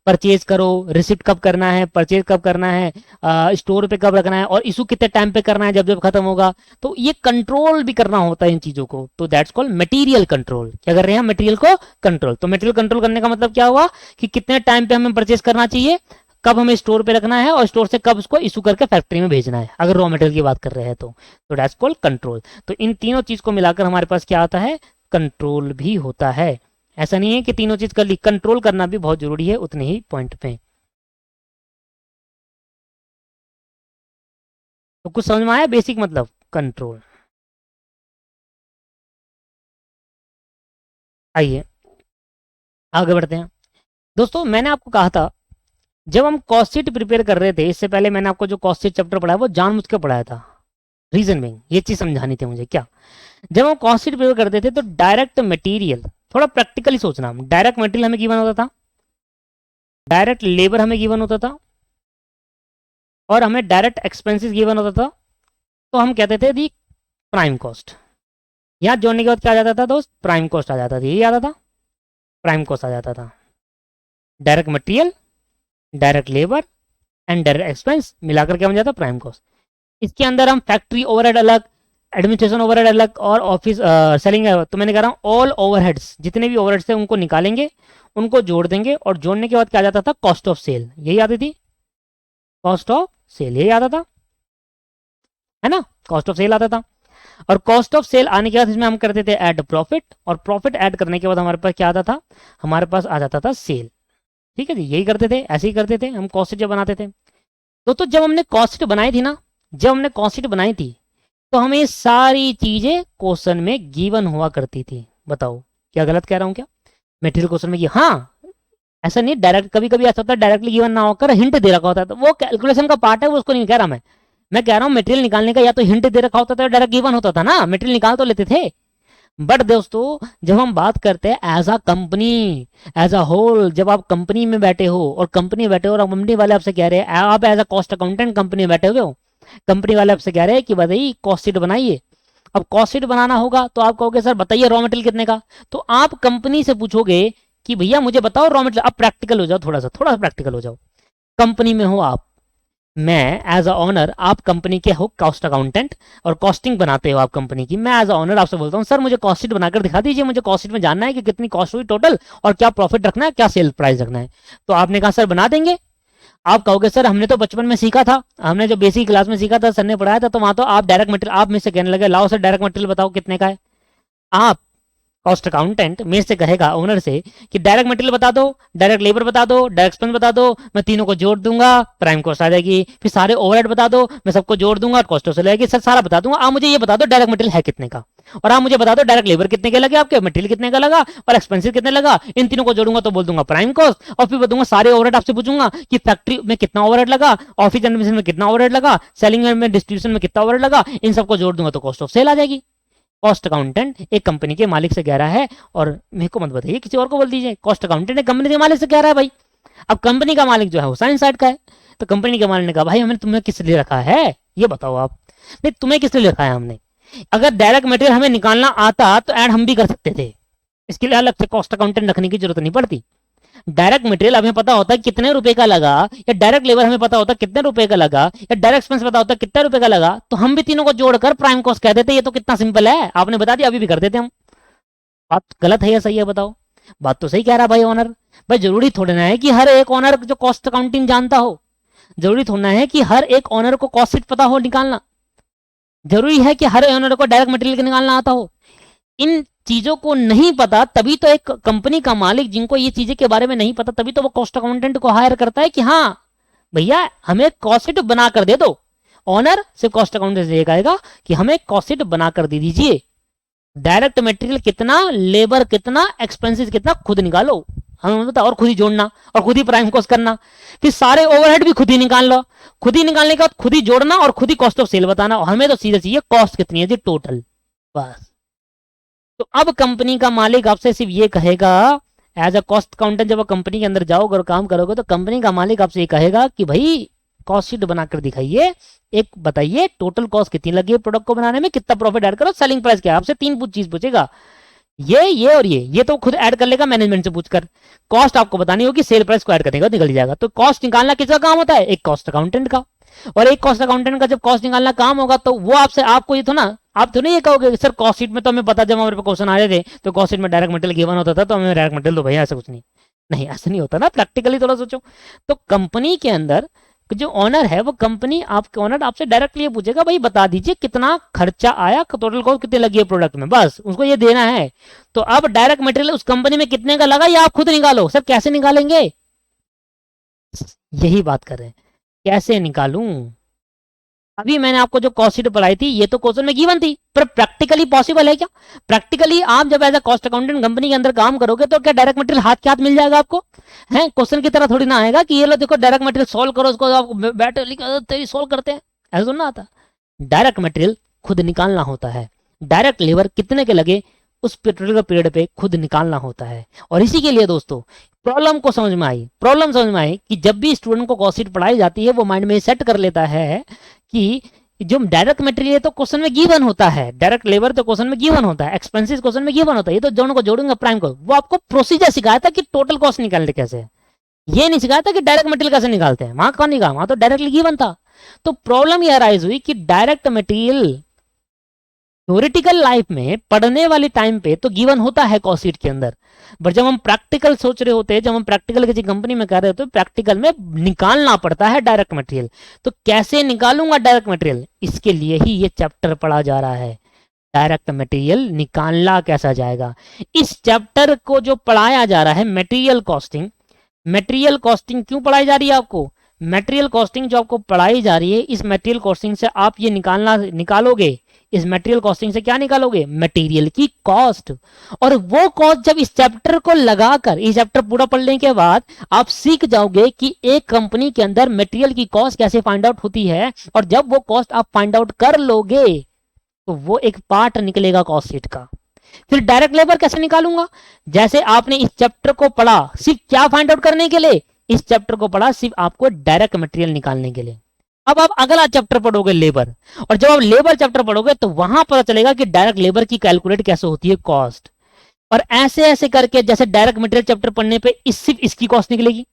परचेज करो, रिसिप्ट कब करना है, परचेज कब करना है, स्टोर पे कब रखना है, और इशू कितने टाइम पे करना है, जब जब खत्म होगा। तो ये कंट्रोल भी करना होता है इन चीजों को, तो दैट्स कॉल्ड मटेरियल कंट्रोल। क्या कर रहे हैं, मटेरियल को कंट्रोल। तो मटेरियल कंट्रोल करने का मतलब क्या हुआ कि कितने टाइम पे हमें परचेज करना चाहिए, कब हमें स्टोर पे रखना है, और स्टोर से कब उसको इशू करके फैक्ट्री में भेजना है, अगर रॉ मटेरियल की बात कर रहे हैं तो दैट्स कॉल्ड कंट्रोल। तो इन तीनों चीज को मिलाकर हमारे पास क्या आता है, कंट्रोल भी होता है। ऐसा नहीं है कि तीनों चीज कर ली, कंट्रोल करना भी बहुत जरूरी है उतने ही पॉइंट पे। तो कुछ समझ में आया बेसिक मतलब कंट्रोल। आइए आगे बढ़ते हैं। दोस्तों मैंने आपको कहा था, जब हम कॉस्ट शीट प्रिपेयर कर रहे थे, इससे पहले मैंने आपको जो कॉस्ट शीट चैप्टर पढ़ाया वो जानबूझ के पढ़ाया था। रीजन बिंग, ये चीज समझानी थी मुझे। क्या, जब हम कॉस्ट शीट प्रिपेयर करते थे तो डायरेक्ट मटेरियल, थोड़ा प्रैक्टिकली सोचना, डायरेक्ट मटेरियल हमें गिवन होता था, डायरेक्ट लेबर हमें गिवन होता था, और हमें डायरेक्ट एक्सपेंसेस गिवन होता था, तो हम कहते थे दी प्राइम कॉस्ट। यहाँ जोड़ने के बाद क्या आ जाता था दोस्त, प्राइम कॉस्ट आ जाता था, यही आता था, प्राइम कॉस्ट आ जाता था। Direct material, direct labour and direct expense मिलाकर क्या बन जाता, प्राइम कॉस्ट। इसके अंदर हम फैक्ट्री ओवरहेड अलग, एडमिनिस्ट्रेशन ओवरहेड अलग और ऑफिस सेलिंग, तो मैंने कह रहा हूँ ऑल ओवरहेड्स, जितने भी ओवरहेड्स थे उनको निकालेंगे, उनको जोड़ देंगे, और जोड़ने के बाद क्या आ जाता था, कॉस्ट ऑफ सेल, यही आती थी, कॉस्ट ऑफ सेल यही आता था, है ना, कॉस्ट ऑफ सेल आता था। और कॉस्ट ऑफ सेल आने के बाद इसमें हम करते थे ऐड प्रॉफिट, और प्रॉफिट ऐड करने के बाद हमारे पास क्या आता था, हमारे पास आ जाता था सेल। ठीक है जी, यही करते थे, ऐसे ही करते थे हम कॉस्ट शीट जब बनाते थे। तो जब हमने कॉस्ट शीट बनाई थी ना, जब हमने कॉस्ट शीट बनाई थी, तो हमें ये सारी चीजें क्वेश्चन में गिवन हुआ करती थी। बताओ क्या गलत कह रहा हूं क्या, मटेरियल क्वेश्चन में, हाँ ऐसा नहीं डायरेक्ट, कभी कभी ऐसा होता है डायरेक्टली गिवन ना होकर हिंट दे रखा होता है, तो वो कैलकुलेशन का पार्ट है, वो उसको नहीं कह रहा मैं कह रहा हूँ मटेरियल निकालने का या तो हिंट दे रखा होता था, डायरेक्ट गिवन होता था ना, मटेरियल निकाल तो लेते थे। बट दोस्तों जब हम बात करते हैं as a company, as a whole, जब आप कंपनी में बैठे हो और कंपनी बैठे हो और कंपनी वाले आपसे कह रहे हैं, आप as a cost accountant company में बैठे हुए हो, कंपनी वाले आपसे कह रहे हैं कि बताइए कॉस्ट शीट बनाइए। अब कॉस्ट शीट बनाना होगा तो आप कहोगे सर बताइए रॉ मटेरियल कितने का, तो आप कंपनी से पूछोगे कि भैया मुझे बताओ रॉ मटेरियल। अब प्रैक्टिकल हो जाओ, थोड़ा सा प्रैक्टिकल हो जाओ। कंपनी में हो आप, मैं एज अ ऑनर, आप कंपनी के हो कॉस्ट अकाउंटेंट और कॉस्टिंग बनाते हो आप कंपनी की, मैं एज अ ऑनर आपसे बोलता हूँ सर मुझे कॉस्ट शीट बनाकर दिखा दीजिए, मुझे कॉस्ट शीट में जानना है कि कितनी कॉस्ट हुई टोटल और क्या प्रॉफिट रखना है, क्या सेल प्राइस रखना है। तो आपने कहा सर बना देंगे। आप कहोगे सर हमने तो बचपन में सीखा था, हमने जो बेसिक क्लास में सीखा था, सर ने पढ़ाया था, तो वहां तो आप डायरेक्ट मटेरियल, आप में से कहने लगे लाओ सर डायरेक्ट मटेरियल बताओ कितने का है। आप कॉस्ट अकाउंटेंट मेरे से कहेगा ऑनर से कि डायरेक्ट मटेरियल बता दो, डायरेक्ट लेबर बता दो, डायरेक्ट एक्सपेंस बता दो, मैं तीनों को जोड़ दूंगा, प्राइम कॉस्ट आ जाएगी। फिर सारे ओवरहेड बता दो, मैं सबको जोड़ दूंगा, कॉस्ट ऑफ सेल आएगी। सर सारा बता दूंगा, आप मुझे ये बता दो डायरेक्ट मटेरियल है कितने का, और आप मुझे बता दो डायरेक्ट लेबर कितने के लगे, आपके मटेरियल कितने का लगा और एक्सपेंसिव कितने लगा। इन तीनों को जोड़ूंगा तो बोल दूंगा प्राइम कॉस्ट, और फिर बताऊंगा सारे ओवरहेड आपसे पूछूंगा कि फैक्ट्री में कितना ओवरहेड लगा, ऑफिस एडमिनिस्ट्रेशन में कितना ओवरहेड लगा, सेलिंग में डिस्ट्रीब्यूशन में कितना ओवरहेड लगा, इन सबको जोड़ दूंगा तो कॉस्ट ऑफ सेल आ जाएगी। कॉस्ट अकाउंटेंट एक कंपनी के मालिक से कह रहा है, और मेरे को मत बताइए किसी और को बोल दीजिए, कॉस्ट अकाउंटेंट एक कंपनी के मालिक से कह रहा है भाई। अब कंपनी का मालिक जो है वो साइंस साइड का है, तो कंपनी के मालिक ने कहा भाई हमने तुम्हें किस लिए रखा है ये बताओ आप, नहीं तुम्हें किस लिए रखा है हमने। अगर डायरेक्ट मटेरियल हमें निकालना आता तो ऐड हम भी कर सकते थे, इसके लिए अलग से कॉस्ट अकाउंटेंट रखने की जरूरत नहीं पड़ती। डायरेक्ट मटेरियल हमें पता होता है कितने रुपए का लगा, या डायरेक्ट लेबर हमें पता होता है कितने रुपए का लगा, या डायरेक्ट एक्सपेंस पता होता है कितने रुपए का लगा, तो हम भी तीनों को जोड़कर प्राइम कॉस्ट कह देते। ये तो कितना सिंपल है, आपने बता दिया अभी भी कर देते हम। बात गलत है या सही है बताओ। बात तो सही कह रहा भाई ऑनर। भाई जरूरी थोड़ा ना है कि हर एक ऑनर जो कॉस्ट अकाउंटिंग जानता हो, जरूरी थोड़ा है कि हर एक ऑनर को कॉस्ट शीट पता हो निकालना, जरूरी है कि हर ऑनर को डायरेक्ट मटेरियल निकालना आता हो। इन चीजों को नहीं पता तभी तो एक कंपनी का मालिक जिनको ये चीजें के बारे में नहीं पता, तभी तो वो कॉस्ट अकाउंटेंट को हायर करता है कि हाँ भैया हमें कॉस्ट शीट बना कर दे दो। ऑनर सिर्फ कॉस्ट अकाउंटेंट से कहेगा कि हमें कॉस्ट शीट बना कर दे दीजिए, डायरेक्ट मटेरियल कितना, लेबर कितना, एक्सपेंसेस कितना खुद निकालो, हमें पता, और खुद ही जोड़ना और खुद ही प्राइम कॉस्ट करना। फिर सारे ओवरहेड भी खुद ही निकाल लो, खुद ही निकालने के बाद खुद ही जोड़ना और खुद ही कॉस्ट ऑफ सेल बताना। और हमें तो सीधा चाहिए कॉस्ट कितनी है जी टोटल, बस। तो अब कंपनी का मालिक आपसे सिर्फ ये कहेगा, एज अ कॉस्ट अकाउंटेंट जब कंपनी के अंदर जाओगे और काम करोगे तो कंपनी का मालिक आपसे ये कहेगा कि भाई कॉस्ट शीट बनाकर दिखाइए, एक बताइए टोटल कॉस्ट कितनी लगी है प्रोडक्ट को बनाने में, कितना प्रॉफिट ऐड करो, सेलिंग प्राइस क्या है, आपसे तीन चीज पूछेगा, ये और ये तो खुद ऐड कर लेगा मैनेजमेंट से पूछकर। कॉस्ट आपको बतानी होगी, सेल प्राइस को ऐड करने निकल जाएगा। तो कॉस्ट निकालना किसका काम होता है, एक कॉस्ट अकाउंटेंट का। और एक कॉस्ट अकाउंटेंट का जब कॉस्ट निकालना काम होगा तो वो आपसे, आपको ये तो ना, आप तो नहीं ये कहोगे सर कॉस्ट शीट में तो हमें पता, जब हमारे पास क्वेश्चन आ रहे थे तो कॉस्ट शीट में डायरेक्ट मटेरियल गिवन होता था तो हमें डायरेक्ट मटेरियल दो भैया, ऐसा कुछ नहीं। नहीं ऐसा नहीं होता ना, प्रैक्टिकली थोड़ा सोचो। तो कंपनी के अंदर जो ऑनर है वो कंपनी, आपके ऑनर आपसे डायरेक्टली ये पूछेगा भाई बता दीजिए कितना खर्चा आया, टोटल कॉस्ट कितनी लगी है प्रोडक्ट में, बस उसको ये देना है। तो अब डायरेक्ट मटेरियल उस कंपनी में कितने का लगा या आप खुद निकालो। सर कैसे निकालेंगे, यही बात कर रहे हैं, कैसे निकालूं। अभी मैंने आपको जो कॉस्ट शीट पढ़ाई थी ये तो क्वेश्चन में गिवन थी, पर प्रैक्टिकली पॉसिबल है क्या। प्रैक्टिकली आप जब as a cost accountant company के अंदर काम करोगे तो क्या डायरेक्ट मटेरियल हाथ के हाथ मिल जाएगा आपको, है क्वेश्चन की तरह थोड़ी ना आएगा कि ये लो देखो डायरेक्ट मटेरियल सोल्व करो, उसको आप बैठे सोल्व करते हैं, ऐसा ना आता। डायरेक्ट मटेरियल खुद निकालना होता है, डायरेक्ट लेबर कितने के लगे उस पर्टिकुलर पीरियड पे खुद निकालना होता है। और इसी के लिए दोस्तों प्रॉब्लम को समझ में आई, प्रॉब्लम समझ में आई कि जब भी स्टूडेंट को कॉस्ट शीट पढ़ाई जाती है वो माइंड में सेट कर लेता है कि जो डायरेक्ट मटेरियल तो क्वेश्चन में गिवन होता है, डायरेक्ट लेबर तो क्वेश्चन में गिवन होता है, एक्सपेंसेस क्वेश्चन में गिवन होता है, ये तो दोनों को जोड़ूंगा प्राइम को। वो आपको प्रोसीजर सिखाया था कि टोटल कॉस्ट निकालते कैसे, ये नहीं सिखाया था कि डायरेक्ट मटेरियल कैसे निकालते हैं। वहां कौन निकाला, वहां तो डायरेक्टली गिवन था। तो प्रॉब्लम ये अराइज हुई कि डायरेक्ट मटेरियल थ्योरेटिकल लाइफ में पढ़ने वाले टाइम पे तो गिवन होता है कॉस्ट शीट के अंदर, बट जब हम प्रैक्टिकल सोच रहे होते हैं, जब हम प्रैक्टिकल किसी कंपनी में कर रहे होते हैं, प्रैक्टिकल में निकालना पड़ता है डायरेक्ट मटेरियल। तो कैसे निकालूंगा डायरेक्ट मटेरियल, इसके लिए ही ये चैप्टर पढ़ा जा रहा है, डायरेक्ट मटेरियल निकालना कैसा जाएगा। इस चैप्टर को जो पढ़ाया जा रहा है मटेरियल कॉस्टिंग, मटेरियल कॉस्टिंग क्यों पढ़ाई जा रही है आपको, मटेरियल कॉस्टिंग जो आपको पढ़ाई जा रही है, इस मटेरियल कॉस्टिंग से आप ये निकालोगे, इस मटेरियल कॉस्टिंग से क्या निकालोगे, मटेरियल की कॉस्ट। और वो कॉस्ट जब इस चैप्टर को लगाकर, इस चैप्टर पूरा पढ़ने के बाद आप सीख जाओगे कि एक कंपनी के अंदर मटेरियल की कॉस्ट कैसे फाइंड आउट होती है। और जब वो कॉस्ट आप फाइंड आउट कर लोगे तो वो एक पार्ट निकलेगा कॉस्ट शीट का। फिर डायरेक्ट लेबर कैसे निकालूंगा, जैसे आपने इस चैप्टर को पढ़ा सिर्फ क्या फाइंड आउट करने के लिए, इस चैप्टर को पढ़ा सिर्फ आपको डायरेक्ट मटेरियल निकालने के लिए। अब आप अगला चैप्टर पढ़ोगे लेबर, और जब आप लेबर चैप्टर पढ़ोगे तो वहां पता चलेगा कि डायरेक्ट लेबर की कैलकुलेट कैसे होती है कॉस्ट। और ऐसे ऐसे करके जैसे डायरेक्ट मटेरियल चैप्टर पढ़ने पे सिर्फ इसकी कॉस्ट निकलेगी,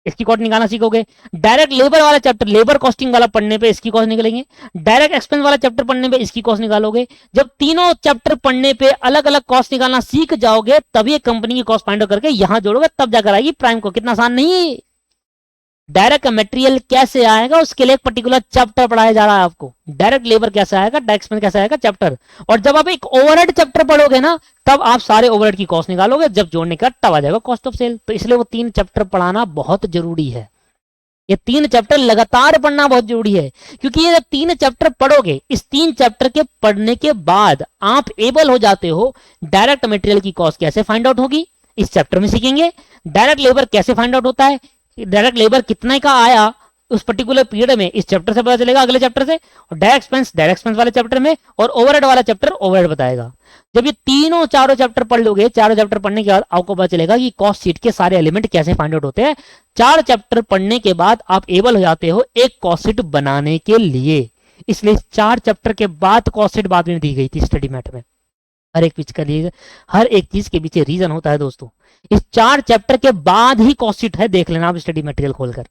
इसकी कॉस्ट निकालना सीखोगे। डायरेक्ट लेबर वाला चैप्टर, लेबर कॉस्टिंग वाला पढ़ने पे इसकी कॉस्ट निकलेंगे। डायरेक्ट एक्सपेंस वाला चैप्टर पढ़ने पे इसकी कॉस्ट निकालोगे। जब तीनों चैप्टर पढ़ने पे अलग अलग कॉस्ट निकालना सीख जाओगे तभी एक कंपनी की कॉस्ट फाइंड आउट करके यहां जोड़ोगे, तब जाकर आएगी प्राइम को। कितना आसान नहीं है। डायरेक्ट मटेरियल कैसे आएगा उसके लिए एक पर्टिकुलर चैप्टर पढ़ाया जा रहा है आपको। डायरेक्ट लेबर कैसे आएगा, डायरेक्ट एक्सपेंस कैसे आएगा, चैप्टर। और जब आप एक ओवरहेड चैप्टर पढ़ोगे ना तब आप सारे ओवरहेड की कॉस्ट निकालोगे, जब जोड़ने का तब आ जाएगा कॉस्ट ऑफ सेल। तो इसलिए वो 3 चैप्टर पढ़ाना बहुत जरूरी है। ये 3 चैप्टर लगातार पढ़ना बहुत जरूरी है, क्योंकि ये जब 3 चैप्टर पढ़ोगे, इस 3 चैप्टर के पढ़ने के बाद आप एबल हो जाते हो डायरेक्ट मटेरियल की कॉस्ट कैसे फाइंड आउट होगी, इस चैप्टर में सीखेंगे। डायरेक्ट लेबर कैसे फाइंड आउट होता है, डायरेक्ट लेबर कितने का आया उस पर्टिकुलर पीरियड में, इस चैप्टर से पता चलेगा, अगले चैप्टर से। और डायरेक्ट एक्सपेंस वाले चैप्टर में, और ओवरहेड वाला चैप्टर ओवरहेड बताएगा। जब ये चारों चैप्टर पढ़ लोगे, चारों चैप्टर पढ़ने के बाद आपको पता चलेगा कि कॉस्ट शीट के सारे एलिमेंट कैसे फाइंड आउट होते हैं। 4 चैप्टर पढ़ने के बाद आप एबल हो जाते हो एक कॉस्ट शीट बनाने के लिए। इसलिए 4 चैप्टर के बाद कॉस्ट शीट बाद में दी गई थी स्टडी मैट में। हर एक चीज के पीछे रीजन होता है दोस्तों। इस 4 चैप्टर के बाद ही कॉस्ट शीट है, देख लेना आप स्टडी मटेरियल खोलकर,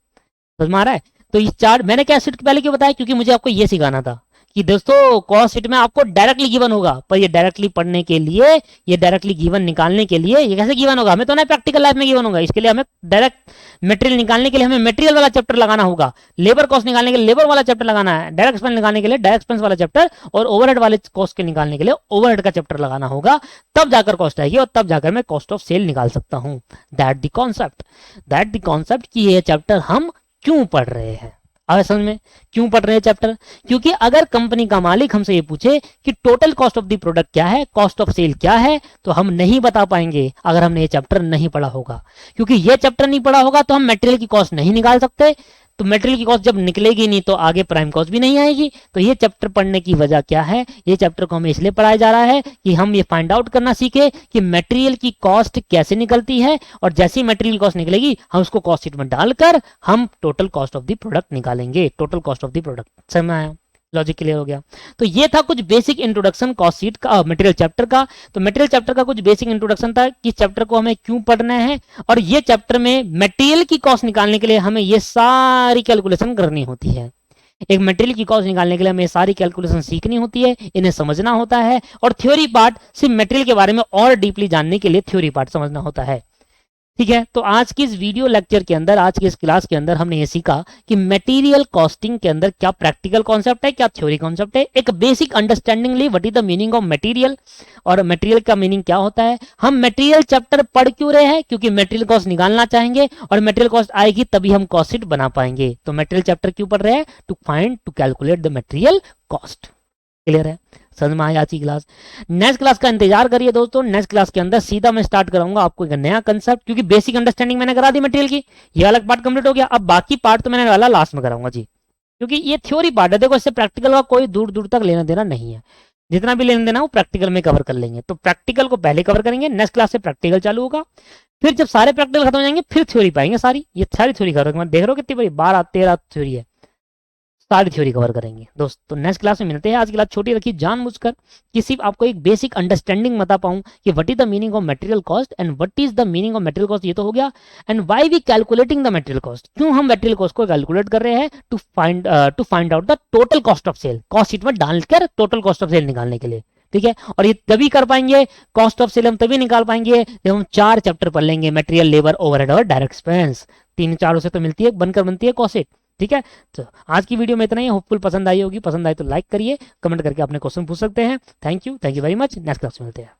समझ में आ रहा है। तो इस 4 मैंने क्या शीट पहले क्यों बताया, क्योंकि मुझे आपको ये सिखाना था कि दोस्तों कॉस्ट शीट में आपको डायरेक्टली गिवन होगा, पर ये डायरेक्टली पढ़ने के लिए, ये डायरेक्टली गिवन निकालने के लिए, ये कैसे गिवन होगा, हमें तो ना प्रैक्टिकल लाइफ में गिवन होगा। इसके लिए हमें डायरेक्ट मटेरियल निकालने के लिए हमें मटेरियल वाला चैप्टर लगाना होगा, लेबर कॉस्ट निकालने के लिए लेबर वाला चैप्टर लगाना है, डायरेक्ट एक्सपेंस निकालने के लिए डायरेक्ट एक्सपेंस वाला चैप्टर, और ओवरहेड वाले कॉस्ट के निकालने के लिए ओवरहेड का चैप्टर लगाना होगा। तब जाकर कॉस्ट आएगी और तब जाकर मैं कॉस्ट ऑफ सेल निकाल सकता हूं। दैट द कॉन्सेप्ट कि ये चैप्टर हम क्यों पढ़ रहे हैं। अब समझ में क्यों पढ़ रहे हैं चैप्टर, क्योंकि अगर कंपनी का मालिक हमसे ये पूछे कि total cost of the product क्या है, कॉस्ट ऑफ सेल क्या है, तो हम नहीं बता पाएंगे अगर हमने ये चैप्टर नहीं पढ़ा होगा। क्योंकि ये चैप्टर नहीं पढ़ा होगा तो हम मटेरियल की कॉस्ट नहीं निकाल सकते, तो मटेरियल की कॉस्ट जब निकलेगी नहीं तो आगे प्राइम कॉस्ट भी नहीं आएगी। तो ये चैप्टर पढ़ने की वजह क्या है, ये चैप्टर को हमें इसलिए पढ़ाया जा रहा है कि हम ये फाइंड आउट करना सीखे कि मटेरियल की कॉस्ट कैसे निकलती है, और जैसे ही मटेरियल कॉस्ट निकलेगी हम उसको कॉस्ट शीट में डालकर हम total cost of the product निकालेंगे। Total cost of the product, समझ में आया, लॉजिक क्लियर हो गया। तो ये था कुछ बेसिक इंट्रोडक्शन कॉस्ट शीट का, मटेरियल चैप्टर का। तो मटेरियल चैप्टर का कुछ बेसिक इंट्रोडक्शन था कि चैप्टर को हमें क्यों पढ़ना है, और ये चैप्टर में मटेरियल की कॉस्ट निकालने के लिए हमें ये सारी कैलकुलेशन करनी होती है। एक मटेरियल की कॉस्ट निकालने के लिए हमें सारी कैलकुलेशन सीखनी होती है, इन्हें समझना होता है, और थ्योरी पार्ट सिर्फ मटेरियल के बारे में और डीपली जानने के लिए थ्योरी पार्ट समझना होता है। ठीक है, तो आज की इस वीडियो लेक्चर के अंदर, आज की इस क्लास के अंदर हमने ये सीखा कि मटेरियल कॉस्टिंग के अंदर क्या प्रैक्टिकल कॉन्सेप्ट है, क्या थ्योरी कॉन्सेप्ट है, एक बेसिक अंडरस्टैंडिंग ली what is the meaning of material, और मटेरियल का मीनिंग क्या होता है। हम मटेरियल चैप्टर पढ़ क्यों रहे हैं, क्योंकि मटेरियल कॉस्ट निकालना चाहेंगे, और मटेरियल कॉस्ट आएगी तभी हम कॉस्ट शीट बना पाएंगे। तो मटेरियल चैप्टर क्यों पढ़ रहे हैं, to calculate the material cost. Clear है, समझ में आया आज की क्लास। नेक्स्ट क्लास का इंतजार करिए दोस्तों, नेक्स्ट क्लास के अंदर सीधा मैं स्टार्ट कराऊंगा आपको एक नया कंसेप्ट, क्योंकि बेसिक अंडरस्टैंडिंग मैंने करा दी मटेरियल की, ये अलग पार्ट कंप्लीट हो गया। अब बाकी पार्ट तो मैंने वाला लास्ट में कराऊंगा जी, क्योंकि ये थ्योरी पार्ट है। देखो इससे प्रैक्टिकल का कोई दूर दूर तक लेना देना नहीं है। जितना भी लेन देना वो प्रैक्टिकल में कवर कर लेंगे। तो प्रैक्टिकल को पहले कवर करेंगे, नेक्स्ट क्लास से प्रैक्टिकल चालू होगा, फिर जब सारे प्रैक्टिकल खत्म हो जाएंगे फिर थ्योरी पाएंगे सारी। ये सारी थ्योरी कवर देख रहे हो कितनी बड़ी 12-13 थ्योरी है, सारी थ्योरी कवर करेंगे दोस्त। तो नेक्स्ट क्लास में मिलते हैं। आज की क्लास छोटी रखी जानबूझकर कि सिर्फ आपको एक बेसिक अंडरस्टैंडिंग बता पाऊं कि what is the meaning of material cost and what is the meaning of material cost, ये तो हो गया। And why we calculating the material cost, क्यों हम मटेरियल कॉस्ट को कैलकुलेट कर रहे हैं, to find out the total cost of sale, cost sheet में डालकर टोटल कॉस्ट ऑफ सेल निकालने के लिए। ठीक है, और ये तभी कर पाएंगे, कॉस्ट ऑफ सेल हम तभी निकाल पाएंगे जब हम 4 चैप्टर पढ़ लेंगे, मटेरियल, लेबर, ओवरहेड और डायरेक्ट एक्सपेंस। 3-4 से तो मिलती है, बनकर बनती है कॉस्ट शीट। ठीक है, तो आज की वीडियो में इतना ही। होपफुल पसंद आई होगी, पसंद आए तो लाइक करिए, कमेंट करके अपने क्वेश्चन पूछ सकते हैं। Thank you very much. Next class में मिलते हैं।